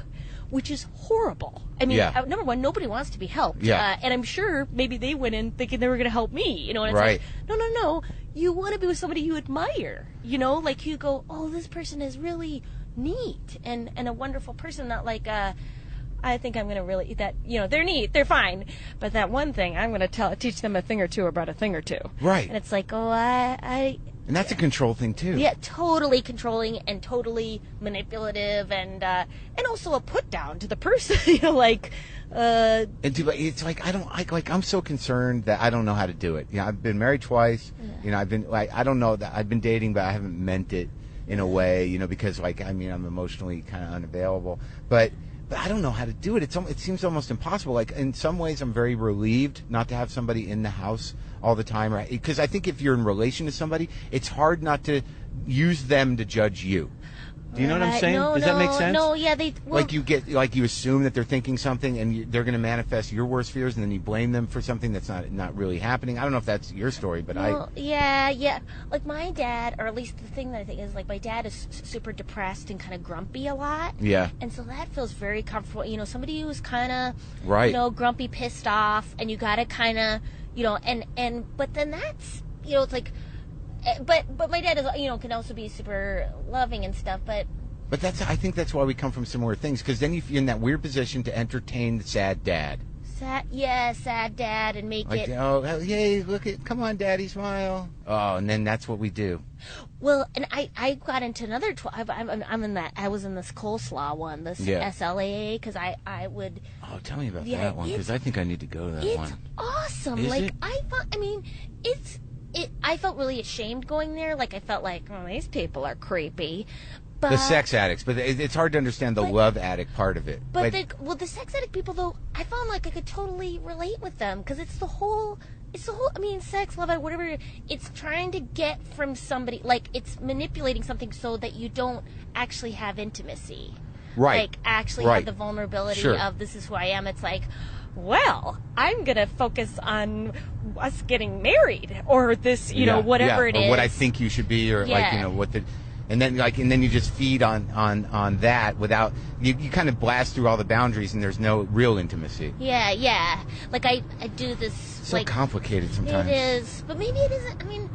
Speaker 3: which is horrible. I mean, number one, nobody wants to be helped. And I'm sure maybe they went in thinking they were going to help me, you know, and it's like, no. You want to be with somebody you admire, you know, like you go, oh, this person is really neat and a wonderful person, not like, I think I'm going to really, that, you know, they're neat, they're fine, but that one thing, I'm going to teach them a thing or two about a thing or two.
Speaker 2: Right.
Speaker 3: And it's like, oh, and
Speaker 2: that's a control thing too.
Speaker 3: Yeah, totally controlling and totally manipulative, and also a put down to the person, you know, like,
Speaker 2: it's like I'm so concerned that I don't know how to do it. You know, I've been married twice. You know, I've been like, I don't know that I've been dating, but I haven't meant it in a way, you know, because like, I mean, I'm emotionally kind of unavailable, but I don't know how to do it. It seems almost impossible. Like, in some ways, I'm very relieved not to have somebody in the house all the time, right? Because I think if you're in relation to somebody, it's hard not to use them to judge you. Do you know what I'm saying? Does that make sense?
Speaker 3: No, yeah,
Speaker 2: like you assume that they're thinking something, and they're going to manifest your worst fears, and then you blame them for something that's not really happening. I don't know if that's your story, but
Speaker 3: yeah. Like my dad, or at least the thing that I think is, like, my dad is super depressed and kind of grumpy a lot.
Speaker 2: Yeah.
Speaker 3: And so that feels very comfortable. You know, somebody who's kind of,
Speaker 2: right,
Speaker 3: you know, grumpy, pissed off, and you got to kind of, you know, but then that's, you know, it's like. But my dad is, you know, can also be super loving and stuff, but
Speaker 2: I think that's why we come from similar things, because then you're in that weird position to entertain the sad dad.
Speaker 3: Sad dad, and make
Speaker 2: like,
Speaker 3: it.
Speaker 2: Oh, yay! Come on, Daddy, smile. Oh, and then that's what we do.
Speaker 3: Well, and I got into another. I'm in that. I was in this coleslaw one, this SLAA, because I would.
Speaker 2: Oh, tell me about that one, because I think I need to go to that one.
Speaker 3: It's awesome.
Speaker 2: Is
Speaker 3: like
Speaker 2: it?
Speaker 3: I felt really ashamed going there. Like, I felt like, oh, these people are creepy. But,
Speaker 2: the sex addicts, but it's hard to understand the love addict part of it.
Speaker 3: But the sex addict people, though, I found like I could totally relate with them, because it's the whole. I mean, sex, love, whatever. It's trying to get from somebody, like, it's manipulating something so that you don't actually have intimacy.
Speaker 2: Right.
Speaker 3: Like, actually have the vulnerability of, this is who I am. It's like, well, I'm going to focus on us getting married, or this, you know, whatever it is.
Speaker 2: Or what I think you should be, or like, you know, what the. And then you just feed on that without you kind of blast through all the boundaries, and there's no real intimacy.
Speaker 3: Yeah. Like, I do this.
Speaker 2: So like, complicated sometimes.
Speaker 3: It is, but maybe it isn't. I mean,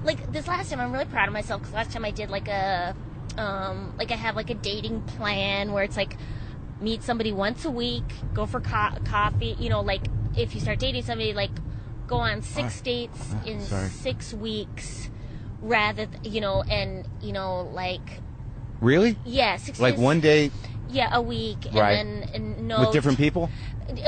Speaker 3: like, this last time, I'm really proud of myself, because last time I did like I have like a dating plan where it's like, meet somebody once a week, go for coffee. You know, like, if you start dating somebody, like, go on 6 dates in 6 weeks. Rather, you know, and, you know, like...
Speaker 2: Really?
Speaker 3: Yeah, 6 days.
Speaker 2: Like one day?
Speaker 3: Yeah, a week. And then,
Speaker 2: with different people?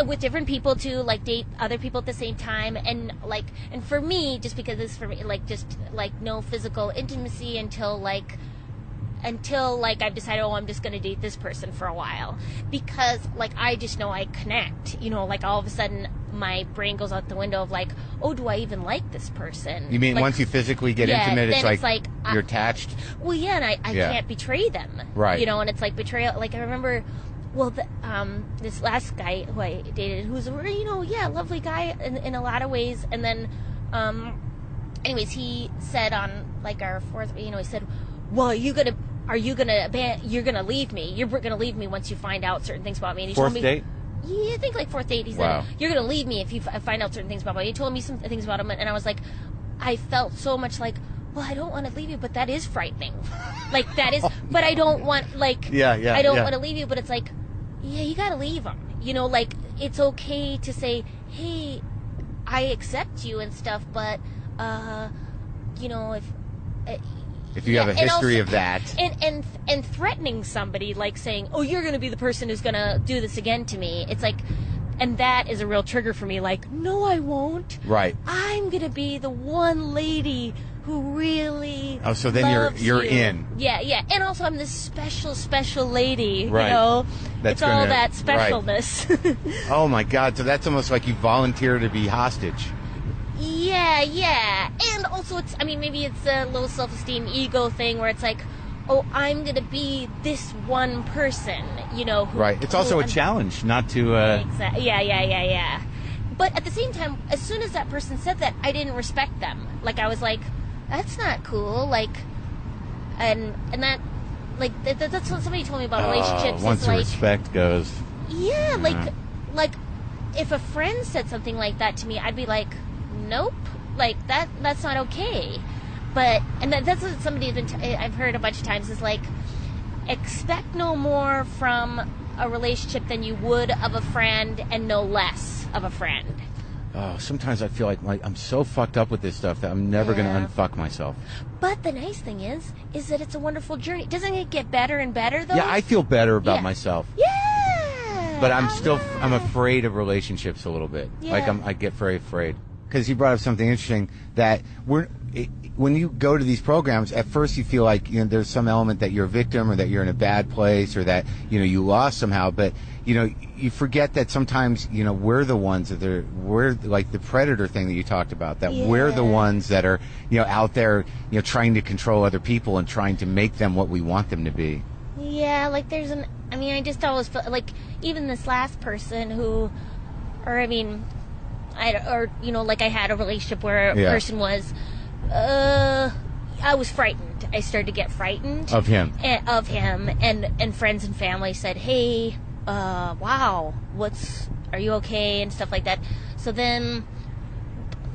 Speaker 3: With different people, too. Like, date other people at the same time. And, like, and for me, just because this for me, like, just, like, no physical intimacy until I've decided, oh, I'm just going to date this person for a while. Because, like, I just know I connect. You know, like, all of a sudden, my brain goes out the window of, like, oh, do I even like this person?
Speaker 2: You mean, like, once you physically get intimate, it's like you're attached?
Speaker 3: Well, yeah, and I can't betray them.
Speaker 2: Right.
Speaker 3: You know, and it's like betrayal. Like, I remember, well, this last guy who I dated, who's a, you know, lovely guy in a lot of ways. And then, anyways, he said on, like, our fourth, you know, he said, well, you're gonna leave me. You're gonna leave me once you find out certain things about me. And he
Speaker 2: fourth
Speaker 3: told me,
Speaker 2: date?
Speaker 3: Yeah, I think like fourth date. He said, you're gonna leave me if you find out certain things about me. He told me some things about him, and I was like, I felt so much like, well, I don't want to leave you, but that is frightening. Like, that is, but I don't want, like, I don't want to leave you, but it's like, yeah, you gotta leave him. You know, like, it's okay to say, hey, I accept you and stuff, but, you know, if
Speaker 2: you have a history of that.
Speaker 3: And threatening somebody, like saying, oh, you're going to be the person who's going to do this again to me. It's like, and that is a real trigger for me. Like, no, I won't.
Speaker 2: Right.
Speaker 3: I'm going to be the one lady who really
Speaker 2: Oh, so then
Speaker 3: loves
Speaker 2: you're
Speaker 3: you.
Speaker 2: in.
Speaker 3: Yeah. And also I'm this special lady,
Speaker 2: Right.
Speaker 3: you know.
Speaker 2: That's
Speaker 3: it's all
Speaker 2: gonna-
Speaker 3: that specialness.
Speaker 2: Oh my God! So that's almost like you volunteer to be hostage.
Speaker 3: Yeah. And also it's, I mean, maybe it's a low self-esteem ego thing where it's like, oh, I'm going to be this one person, you know. Who,
Speaker 2: Right. It's also a
Speaker 3: I'm-
Speaker 2: challenge not to.
Speaker 3: Exactly. Yeah. But at the same time, as soon as that person said that, I didn't respect them. Like, I was like, that's not cool. Like, and that, like, that's what somebody told me about relationships.
Speaker 2: Once
Speaker 3: is
Speaker 2: the
Speaker 3: like,
Speaker 2: respect goes.
Speaker 3: yeah, like, if a friend said something like that to me, I'd be like, nope, like that's not okay. But that's what somebody has been. I've heard a bunch of times is like, expect no more from a relationship than you would of a friend, and no less of a friend.
Speaker 2: Oh, sometimes I feel like I'm so fucked up with this stuff that I'm never going to unfuck myself.
Speaker 3: But the nice thing is that it's a wonderful journey. Doesn't it get better and better though?
Speaker 2: Yeah, I feel better about
Speaker 3: Yeah.
Speaker 2: myself.
Speaker 3: Yeah.
Speaker 2: But I'm
Speaker 3: Alright.
Speaker 2: afraid of relationships a little bit.
Speaker 3: Yeah.
Speaker 2: Like I get very afraid. Because you brought up something interesting that when you go to these programs, at first you feel like there's some element that you're a victim or that you're in a bad place or that you lost somehow. But you forget that sometimes we're the ones that we're like the predator thing that you talked about. That we're the ones that are out there trying to control other people and trying to make them what we want them to be.
Speaker 3: Yeah, like I just always felt like even this last person like I had a relationship where a person was, I was frightened. I started to get frightened
Speaker 2: Of him.
Speaker 3: And friends and family said, hey, wow, are you okay? And stuff like that. So then,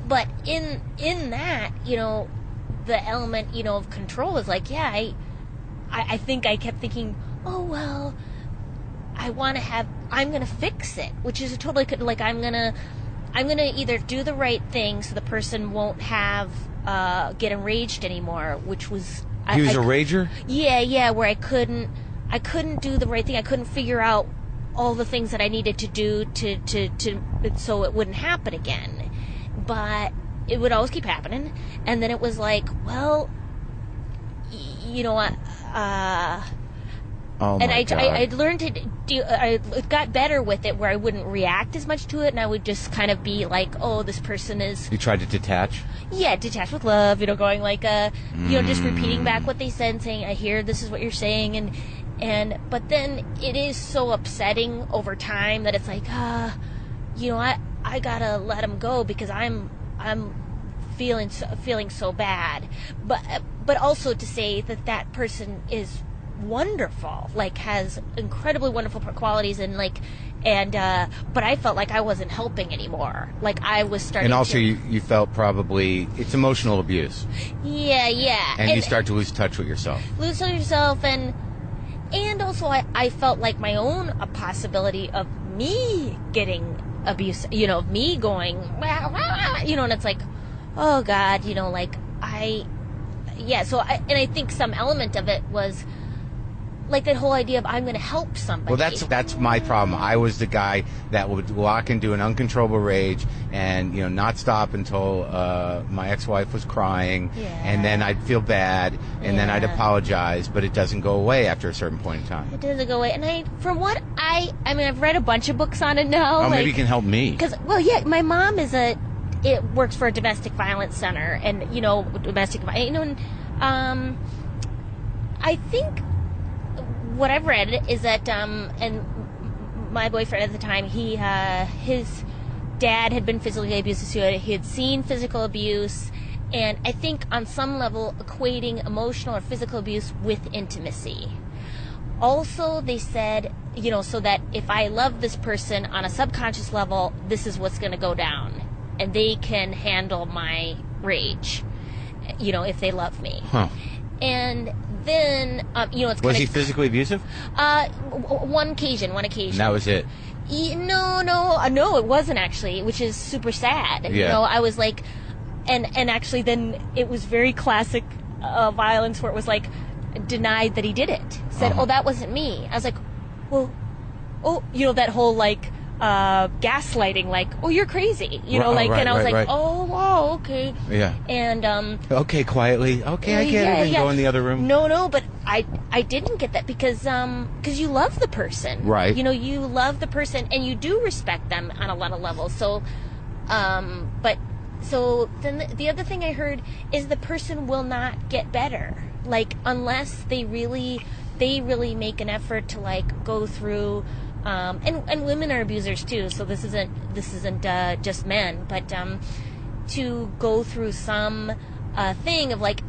Speaker 3: but in that, the element, of control is like, yeah, I think I kept thinking, oh, well, I'm going to fix it, which is totally, like, I'm going to either do the right thing so the person won't get enraged anymore, which was...
Speaker 2: He was a rager?
Speaker 3: Yeah, where I couldn't do the right thing. I couldn't figure out all the things that I needed to do to so it wouldn't happen again. But it would always keep happening. And then it was like, well, you know what...
Speaker 2: Oh my God.
Speaker 3: I learned to do. I got better with it, where I wouldn't react as much to it, and I would just kind of be like, "Oh, this person is."
Speaker 2: You tried to detach.
Speaker 3: Yeah, detach with love. Going like just repeating back what they said, and saying, "I hear this is what you're saying," but then it is so upsetting over time that it's like, I gotta let them go because I'm feeling so bad, but also to say that person is wonderful, like has incredibly wonderful qualities, and but I felt like I wasn't helping anymore. Like I was starting.
Speaker 2: And also, you felt probably it's emotional abuse.
Speaker 3: Yeah.
Speaker 2: And you start to lose touch with yourself.
Speaker 3: And also I felt like my own possibility of me getting abuse. Of me going, and it's like, oh God, like So I think some element of it was. Like that whole idea of I'm going to help somebody.
Speaker 2: Well, that's my problem. I was the guy that would lock into an uncontrollable rage and not stop until my ex-wife was crying, and then I'd feel bad, and then I'd apologize, but it doesn't go away after a certain point in time.
Speaker 3: It doesn't go away, and I've read a bunch of books on it now.
Speaker 2: Oh, maybe you can help me.
Speaker 3: Because my mom works for a domestic violence center, and I think. What I've read is that, and my boyfriend at the time, his dad had been physically abusive, so he had seen physical abuse, and I think on some level equating emotional or physical abuse with intimacy. Also, they said, so that if I love this person on a subconscious level, this is what's going to go down, and they can handle my rage, if they love me.
Speaker 2: Huh.
Speaker 3: And then, it's
Speaker 2: was he physically abusive?
Speaker 3: One occasion.
Speaker 2: And that was it?
Speaker 3: No, it wasn't actually, which is super sad.
Speaker 2: Yeah.
Speaker 3: I was like, and actually then it was very classic violence where it was like, denied that he did it. Said, oh, that wasn't me. I was like, well, that whole like, gaslighting, like, oh, you're crazy, you know, like, and I was like, oh, wow, okay.
Speaker 2: Yeah.
Speaker 3: And,
Speaker 2: okay, quietly. Okay, I get it. And go in the other room.
Speaker 3: No, but I didn't get that because you love the person.
Speaker 2: Right.
Speaker 3: You know, you love the person and you do respect them on a lot of levels. So, so then the other thing I heard is the person will not get better. Like, unless they really make an effort to, like, go through, and women are abusers too, so this isn't just men, but to go through some thing of, like,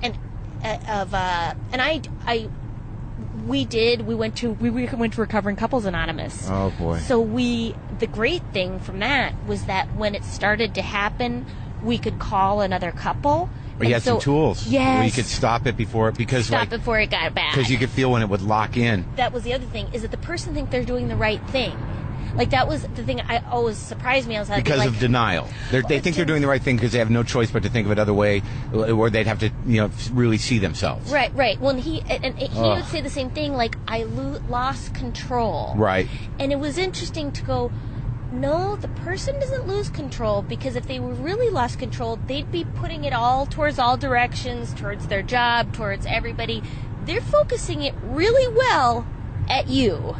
Speaker 3: we went to Recovering Couples Anonymous.
Speaker 2: Oh boy.
Speaker 3: So the great thing from that was that when it started to happen, we could call another couple.
Speaker 2: Or you had some tools.
Speaker 3: Yes.
Speaker 2: Where you could stop it before it
Speaker 3: before it got bad.
Speaker 2: Because you could feel when it would lock in.
Speaker 3: That was the other thing, is that the person think they're doing the right thing. Like, that was the thing I always surprised me. I was like,
Speaker 2: because of denial. They think they're doing the right thing because they have no choice but to think of it other way, or they'd have to, really see themselves.
Speaker 3: Right. Well, he would say the same thing, like, I lost control.
Speaker 2: Right.
Speaker 3: And it was interesting to go, no, the person doesn't lose control, because if they were really lost control, they'd be putting it all towards all directions, towards their job, towards everybody. They're focusing it really well at you.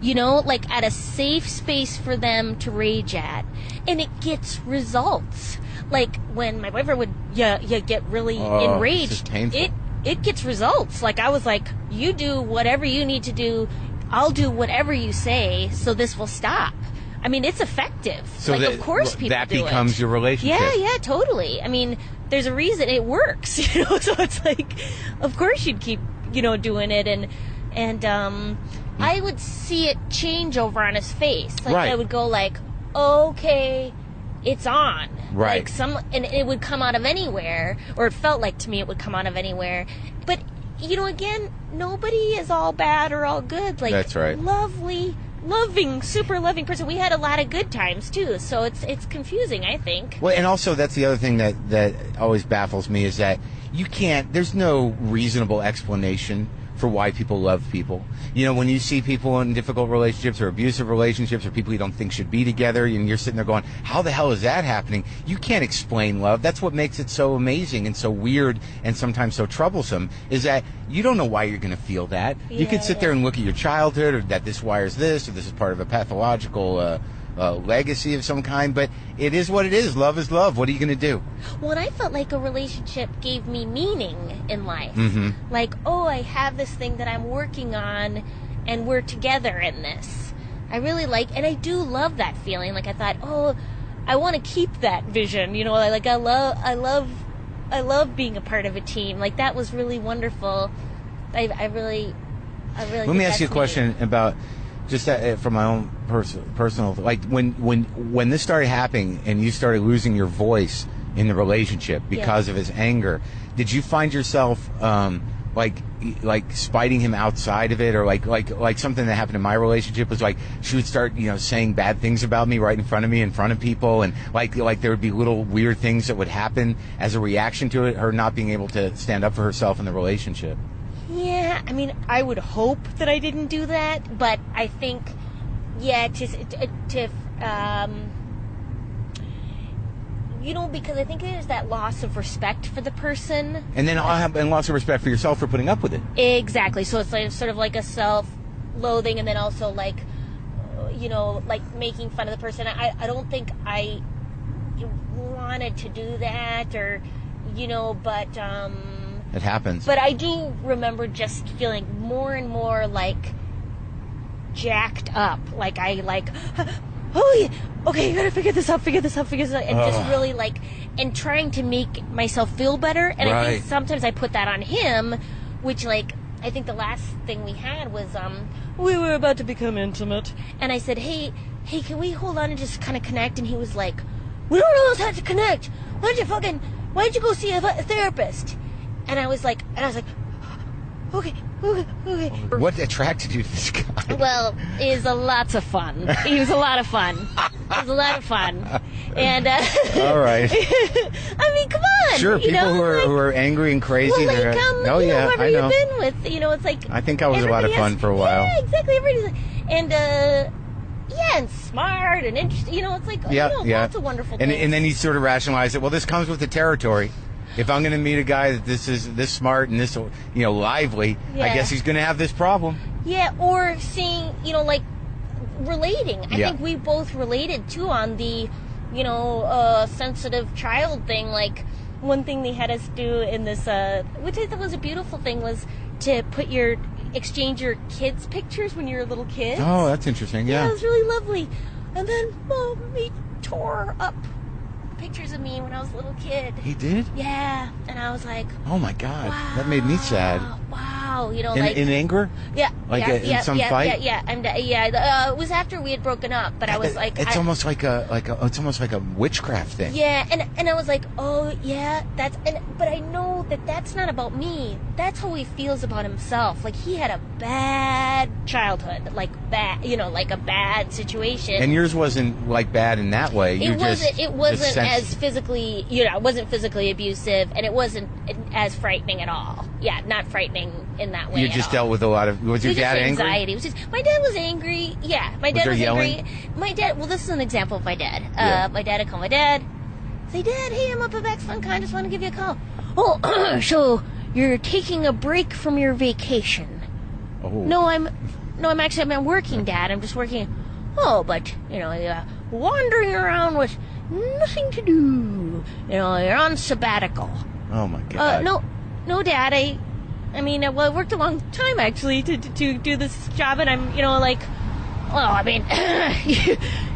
Speaker 3: Like, at a safe space for them to rage at. And it gets results. Like, when my boyfriend would get really enraged,
Speaker 2: it's painful.
Speaker 3: It gets results. Like, I was like, you do whatever you need to do, I'll do whatever you say, so this will stop. I mean, it's effective.
Speaker 2: So
Speaker 3: like, of course people
Speaker 2: that
Speaker 3: do it.
Speaker 2: becomes your relationship.
Speaker 3: Yeah, totally. I mean, there's a reason it works, so it's like, of course you'd keep, doing it, and I would see it change over on his face. Like,
Speaker 2: right.
Speaker 3: I would go like, okay, it's on.
Speaker 2: Right.
Speaker 3: Like, and it would come out of anywhere, or it felt like to me it would come out of anywhere. But, again, nobody is all bad or all good. Like,
Speaker 2: that's right.
Speaker 3: Super loving person. We had a lot of good times too, so it's confusing, I think.
Speaker 2: Well, and also that's the other thing that always baffles me is that there's no reasonable explanation for why people love people. When you see people in difficult relationships or abusive relationships or people you don't think should be together, and you're sitting there going, how the hell is that happening? You can't explain love. That's what makes it so amazing and so weird and sometimes so troublesome, is that you don't know why you're going to feel that.
Speaker 3: Yeah,
Speaker 2: you could sit there and look at your childhood, or that this wires this, or this is part of a pathological legacy of some kind, but it is what it is. Love is love. What are you going to do?
Speaker 3: Well, and I felt like a relationship gave me meaning in life.
Speaker 2: Mm-hmm.
Speaker 3: Like, I have this thing that I'm working on, and we're together in this. I really and I do love that feeling. Like, I thought, I want to keep that vision. Like, I love being a part of a team. Like, that was really wonderful. I really.
Speaker 2: Let me ask you a question about. Just from my own personal, like when this started happening and you started losing your voice in the relationship because of his anger, did you find yourself like spiting him outside of it, or like something that happened in my relationship was like she would start saying bad things about me right in front of me, in front of people, and like there would be little weird things that would happen as a reaction to it, her not being able to stand up for herself in the relationship?
Speaker 3: Yeah, I mean, I would hope that I didn't do that, but I think, because I think there's that loss of respect for the person.
Speaker 2: And then and loss of respect for yourself for putting up with it.
Speaker 3: Exactly. So it's like sort of like a self-loathing, and then also like making fun of the person. I don't think I wanted to do that, or, but...
Speaker 2: It happens.
Speaker 3: But I do remember just feeling more and more like jacked up. Like okay, you gotta figure this out, and just really and trying to make myself feel better. And I think sometimes I put that on him, which I think the last thing we had was we were about to become intimate, and I said, hey, can we hold on and just kind of connect? And he was like, we don't always have to connect. Why don't you go see a therapist? And I was like, okay.
Speaker 2: What attracted you to this guy?
Speaker 3: Well, it was lots of fun. He was a lot of fun. And
Speaker 2: all right.
Speaker 3: I mean, come on.
Speaker 2: Sure, people who are angry and crazy.
Speaker 3: Well,
Speaker 2: I know.
Speaker 3: You've been with, it's like.
Speaker 2: I think I was a lot of fun for a while.
Speaker 3: Yeah, exactly. And Yeah, and smart and interesting. You know, it's like lots of wonderful things.
Speaker 2: And then you sort of rationalize it. Well, this comes with the territory. If I'm going to meet a guy that this is this smart and this lively, I guess he's going to have this problem.
Speaker 3: Yeah, or seeing like relating. I think we both related too on the sensitive child thing. Like one thing they had us do in this, which I thought was a beautiful thing, was to exchange your kids' pictures when you were little kids.
Speaker 2: Oh, that's interesting. Yeah,
Speaker 3: it was really lovely. And then he tore up pictures of me when I was a little kid.
Speaker 2: He did?
Speaker 3: Yeah, and I was like,
Speaker 2: oh my God,
Speaker 3: wow,
Speaker 2: that made me sad.
Speaker 3: Wow,
Speaker 2: in anger?
Speaker 3: Yeah,
Speaker 2: in some fight?
Speaker 3: It was after we had broken up, but I was like,
Speaker 2: it's almost like a witchcraft thing.
Speaker 3: Yeah, and I was like, oh yeah, but I know that's not about me. That's how he feels about himself. Like he had a bad childhood, like a bad situation.
Speaker 2: And yours wasn't like bad in that way.
Speaker 3: It wasn't as physically, it wasn't physically abusive, and it wasn't as frightening at all. Yeah, not frightening in that way.
Speaker 2: You just dealt with a lot of. Was your dad angry?
Speaker 3: Anxiety. It was my dad was angry. Yeah, my dad was angry. My dad. Well, this is an example of my dad. My dad would call my dad. Say, Dad, hey, I'm up at Max FunCon. Just want to give you a call. Oh, so you're taking a break from your vacation?
Speaker 2: Oh.
Speaker 3: No, I'm working, Dad. I'm just working. Oh, but wandering around with nothing to do. You're on sabbatical.
Speaker 2: Oh my God.
Speaker 3: No, Dad. I worked a long time actually to do this job, and I'm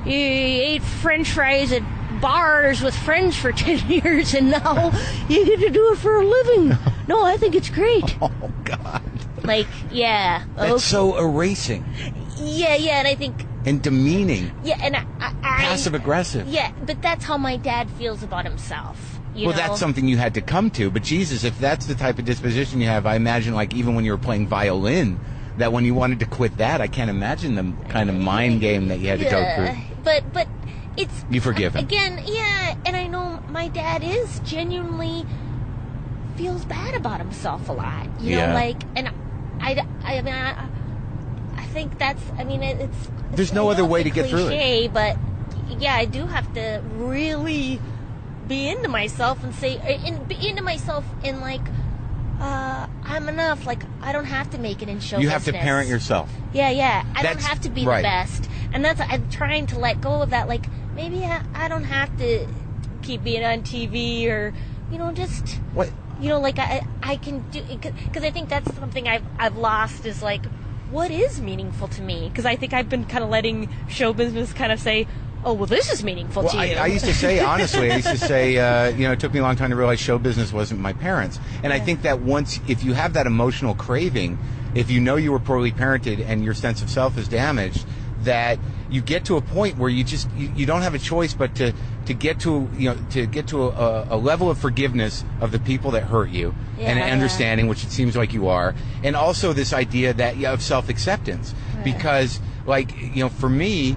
Speaker 3: you ate French fries at bars with friends for 10 years, and now you get to do it for a living. No, I think it's great.
Speaker 2: Oh God.
Speaker 3: That's
Speaker 2: so erasing.
Speaker 3: Yeah, and I think.
Speaker 2: And demeaning.
Speaker 3: Yeah, and
Speaker 2: passive aggressive.
Speaker 3: Yeah, but that's how my dad feels about himself.
Speaker 2: That's something you had to come to. But Jesus, if that's the type of disposition you have, I imagine even when you were playing violin, that when you wanted to quit that, I can't imagine the kind of mind game that you had to go through.
Speaker 3: But it's...
Speaker 2: You forgive him.
Speaker 3: Again, yeah, and I know my dad is genuinely feels bad about himself a lot. And I think that's... it's...
Speaker 2: There's no other way to get through it.
Speaker 3: But yeah, I do have to really be into myself and be into myself in I'm enough. I don't have to make it in show business.
Speaker 2: You have to parent yourself.
Speaker 3: Yeah. I don't have to be the best. And I'm trying to let go of that. Maybe I don't have to keep being on TV or, just...
Speaker 2: What?
Speaker 3: I can do... Because I think that's something I've lost is, what is meaningful to me? Because I think I've been kind of letting show business kind of say, oh, well, this is meaningful to you.
Speaker 2: I used to say, honestly, it took me a long time to realize show business wasn't my parents. And I think that if you have that emotional craving, if you know you were poorly parented and your sense of self is damaged, that you get to a point where you don't have a choice but to get to a level of forgiveness of the people that hurt you and an understanding, which it seems like you are, and also this idea of self-acceptance, because for me,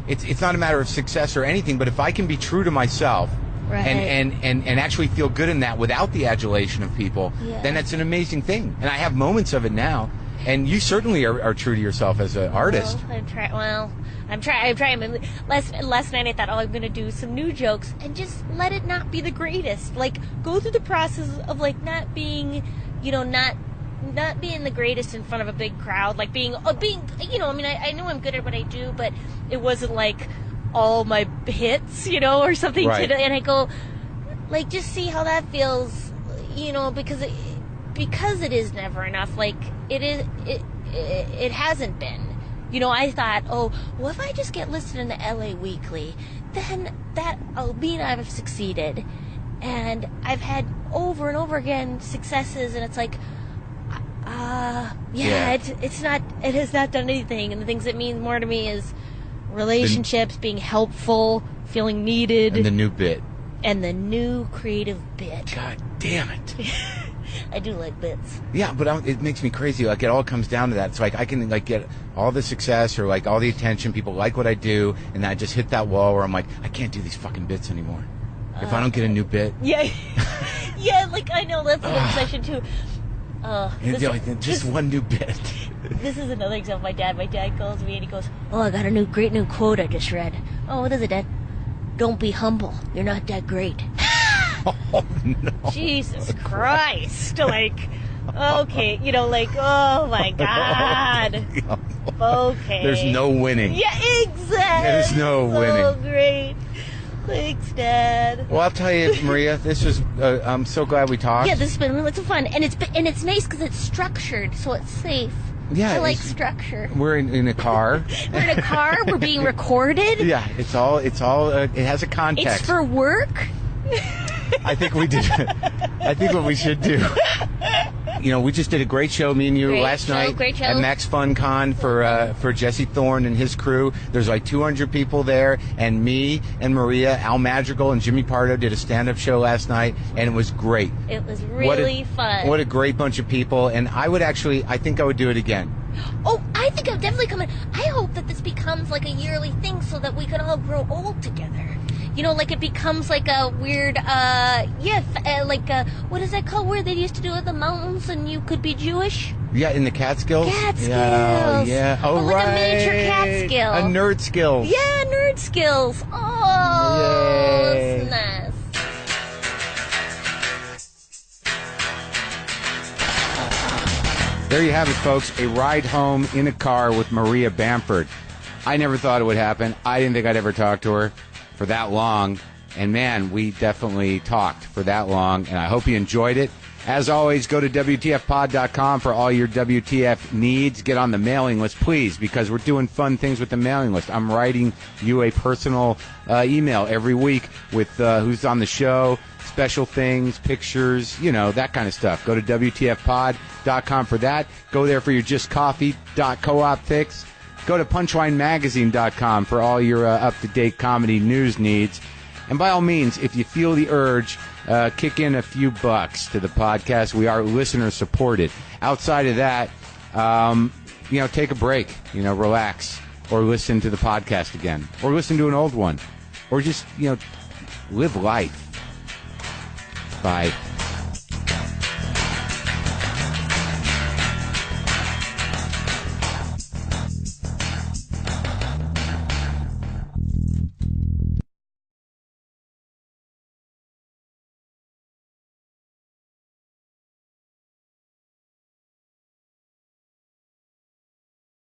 Speaker 2: it's not a matter of success or anything, but if I can be true to myself and actually feel good in that without the adulation of people, then that's an amazing thing. And I have moments of it now. And you certainly are true to yourself as an artist.
Speaker 3: I'm trying. Last night I thought, I'm going to do some new jokes and just let it not be the greatest. Go through the process of not being, not being the greatest in front of a big crowd. Being, I know I'm good at what I do, but it wasn't all my hits, or something.
Speaker 2: Right.
Speaker 3: And I go, just see how that feels, because it is never enough. It hasn't been. I thought, if I just get listed in the LA Weekly, then that'll mean I've succeeded. And I've had over and over again successes, and it's it has not done anything. And the things that mean more to me is relationships, being helpful, feeling needed.
Speaker 2: And the new bit.
Speaker 3: And the new creative bit.
Speaker 2: God damn it.
Speaker 3: I do like bits.
Speaker 2: Yeah, but it makes me crazy. It all comes down to that. It's I can get all the success or all the attention. People like what I do, and I just hit that wall where I'm I can't do these fucking bits anymore. If I don't get a new bit.
Speaker 3: Yeah, yeah. I know that's an obsession too.
Speaker 2: Just one new bit.
Speaker 3: This is another example. My dad calls me and he goes, "Oh, I got a great new quote I just read." "Oh, what is it, Dad?" "Don't be humble. You're not that great."
Speaker 2: Oh, no.
Speaker 3: Jesus Christ. Like, okay, oh my God. Okay.
Speaker 2: There's no winning.
Speaker 3: Yeah, exactly.
Speaker 2: There's no winning.
Speaker 3: So great. Thanks, Dad.
Speaker 2: Well, I'll tell you, Maria, this was, I'm so glad we talked.
Speaker 3: Yeah, this has been really fun. And it's nice because it's structured, so it's safe.
Speaker 2: Yeah,
Speaker 3: I like structure.
Speaker 2: We're in a car.
Speaker 3: We're in a car. We're being recorded.
Speaker 2: Yeah, it has a context.
Speaker 3: It's for work.
Speaker 2: I think we did. I think what we should do. We just did a great show, me and you, last night at Max Fun Con for Jesse Thorne and his crew. There's like 200 people there, and me and Maria, Al Madrigal, and Jimmy Pardo did a stand-up show last night, and it was great.
Speaker 3: It was really fun.
Speaker 2: What a great bunch of people, and I think I would do it again.
Speaker 3: Oh, I think I'm definitely coming. I hope that this becomes like a yearly thing so that we can all grow old together. Like it becomes like a weird, what is that called, where they used to do it in the mountains and you could be Jewish?
Speaker 2: Yeah, in the Catskills?
Speaker 3: Catskills.
Speaker 2: Yeah. Oh,
Speaker 3: like
Speaker 2: right.
Speaker 3: a miniature Catskill.
Speaker 2: A nerd skills.
Speaker 3: Yeah, nerd skills. Oh,
Speaker 2: Yay.
Speaker 3: that's nice.
Speaker 2: There you have it, folks. A ride home in a car with Maria Bamford. I never thought it would happen. I didn't think I'd ever talk to her for that long. And, man, we definitely talked for that long. And I hope you enjoyed it. As always, go to WTFpod.com for all your WTF needs. Get on the mailing list, please, because we're doing fun things with the mailing list. I'm writing you a personal email every week with who's on the show, special things, pictures, that kind of stuff. Go to WTFpod.com for that. Go there for your justcoffee.coop fix. Go to punchlinemagazine.com for all your up-to-date comedy news needs. And by all means, if you feel the urge, kick in a few bucks to the podcast. We are listener-supported. Outside of that, take a break, relax, or listen to the podcast again, or listen to an old one, or just, live life. Bye.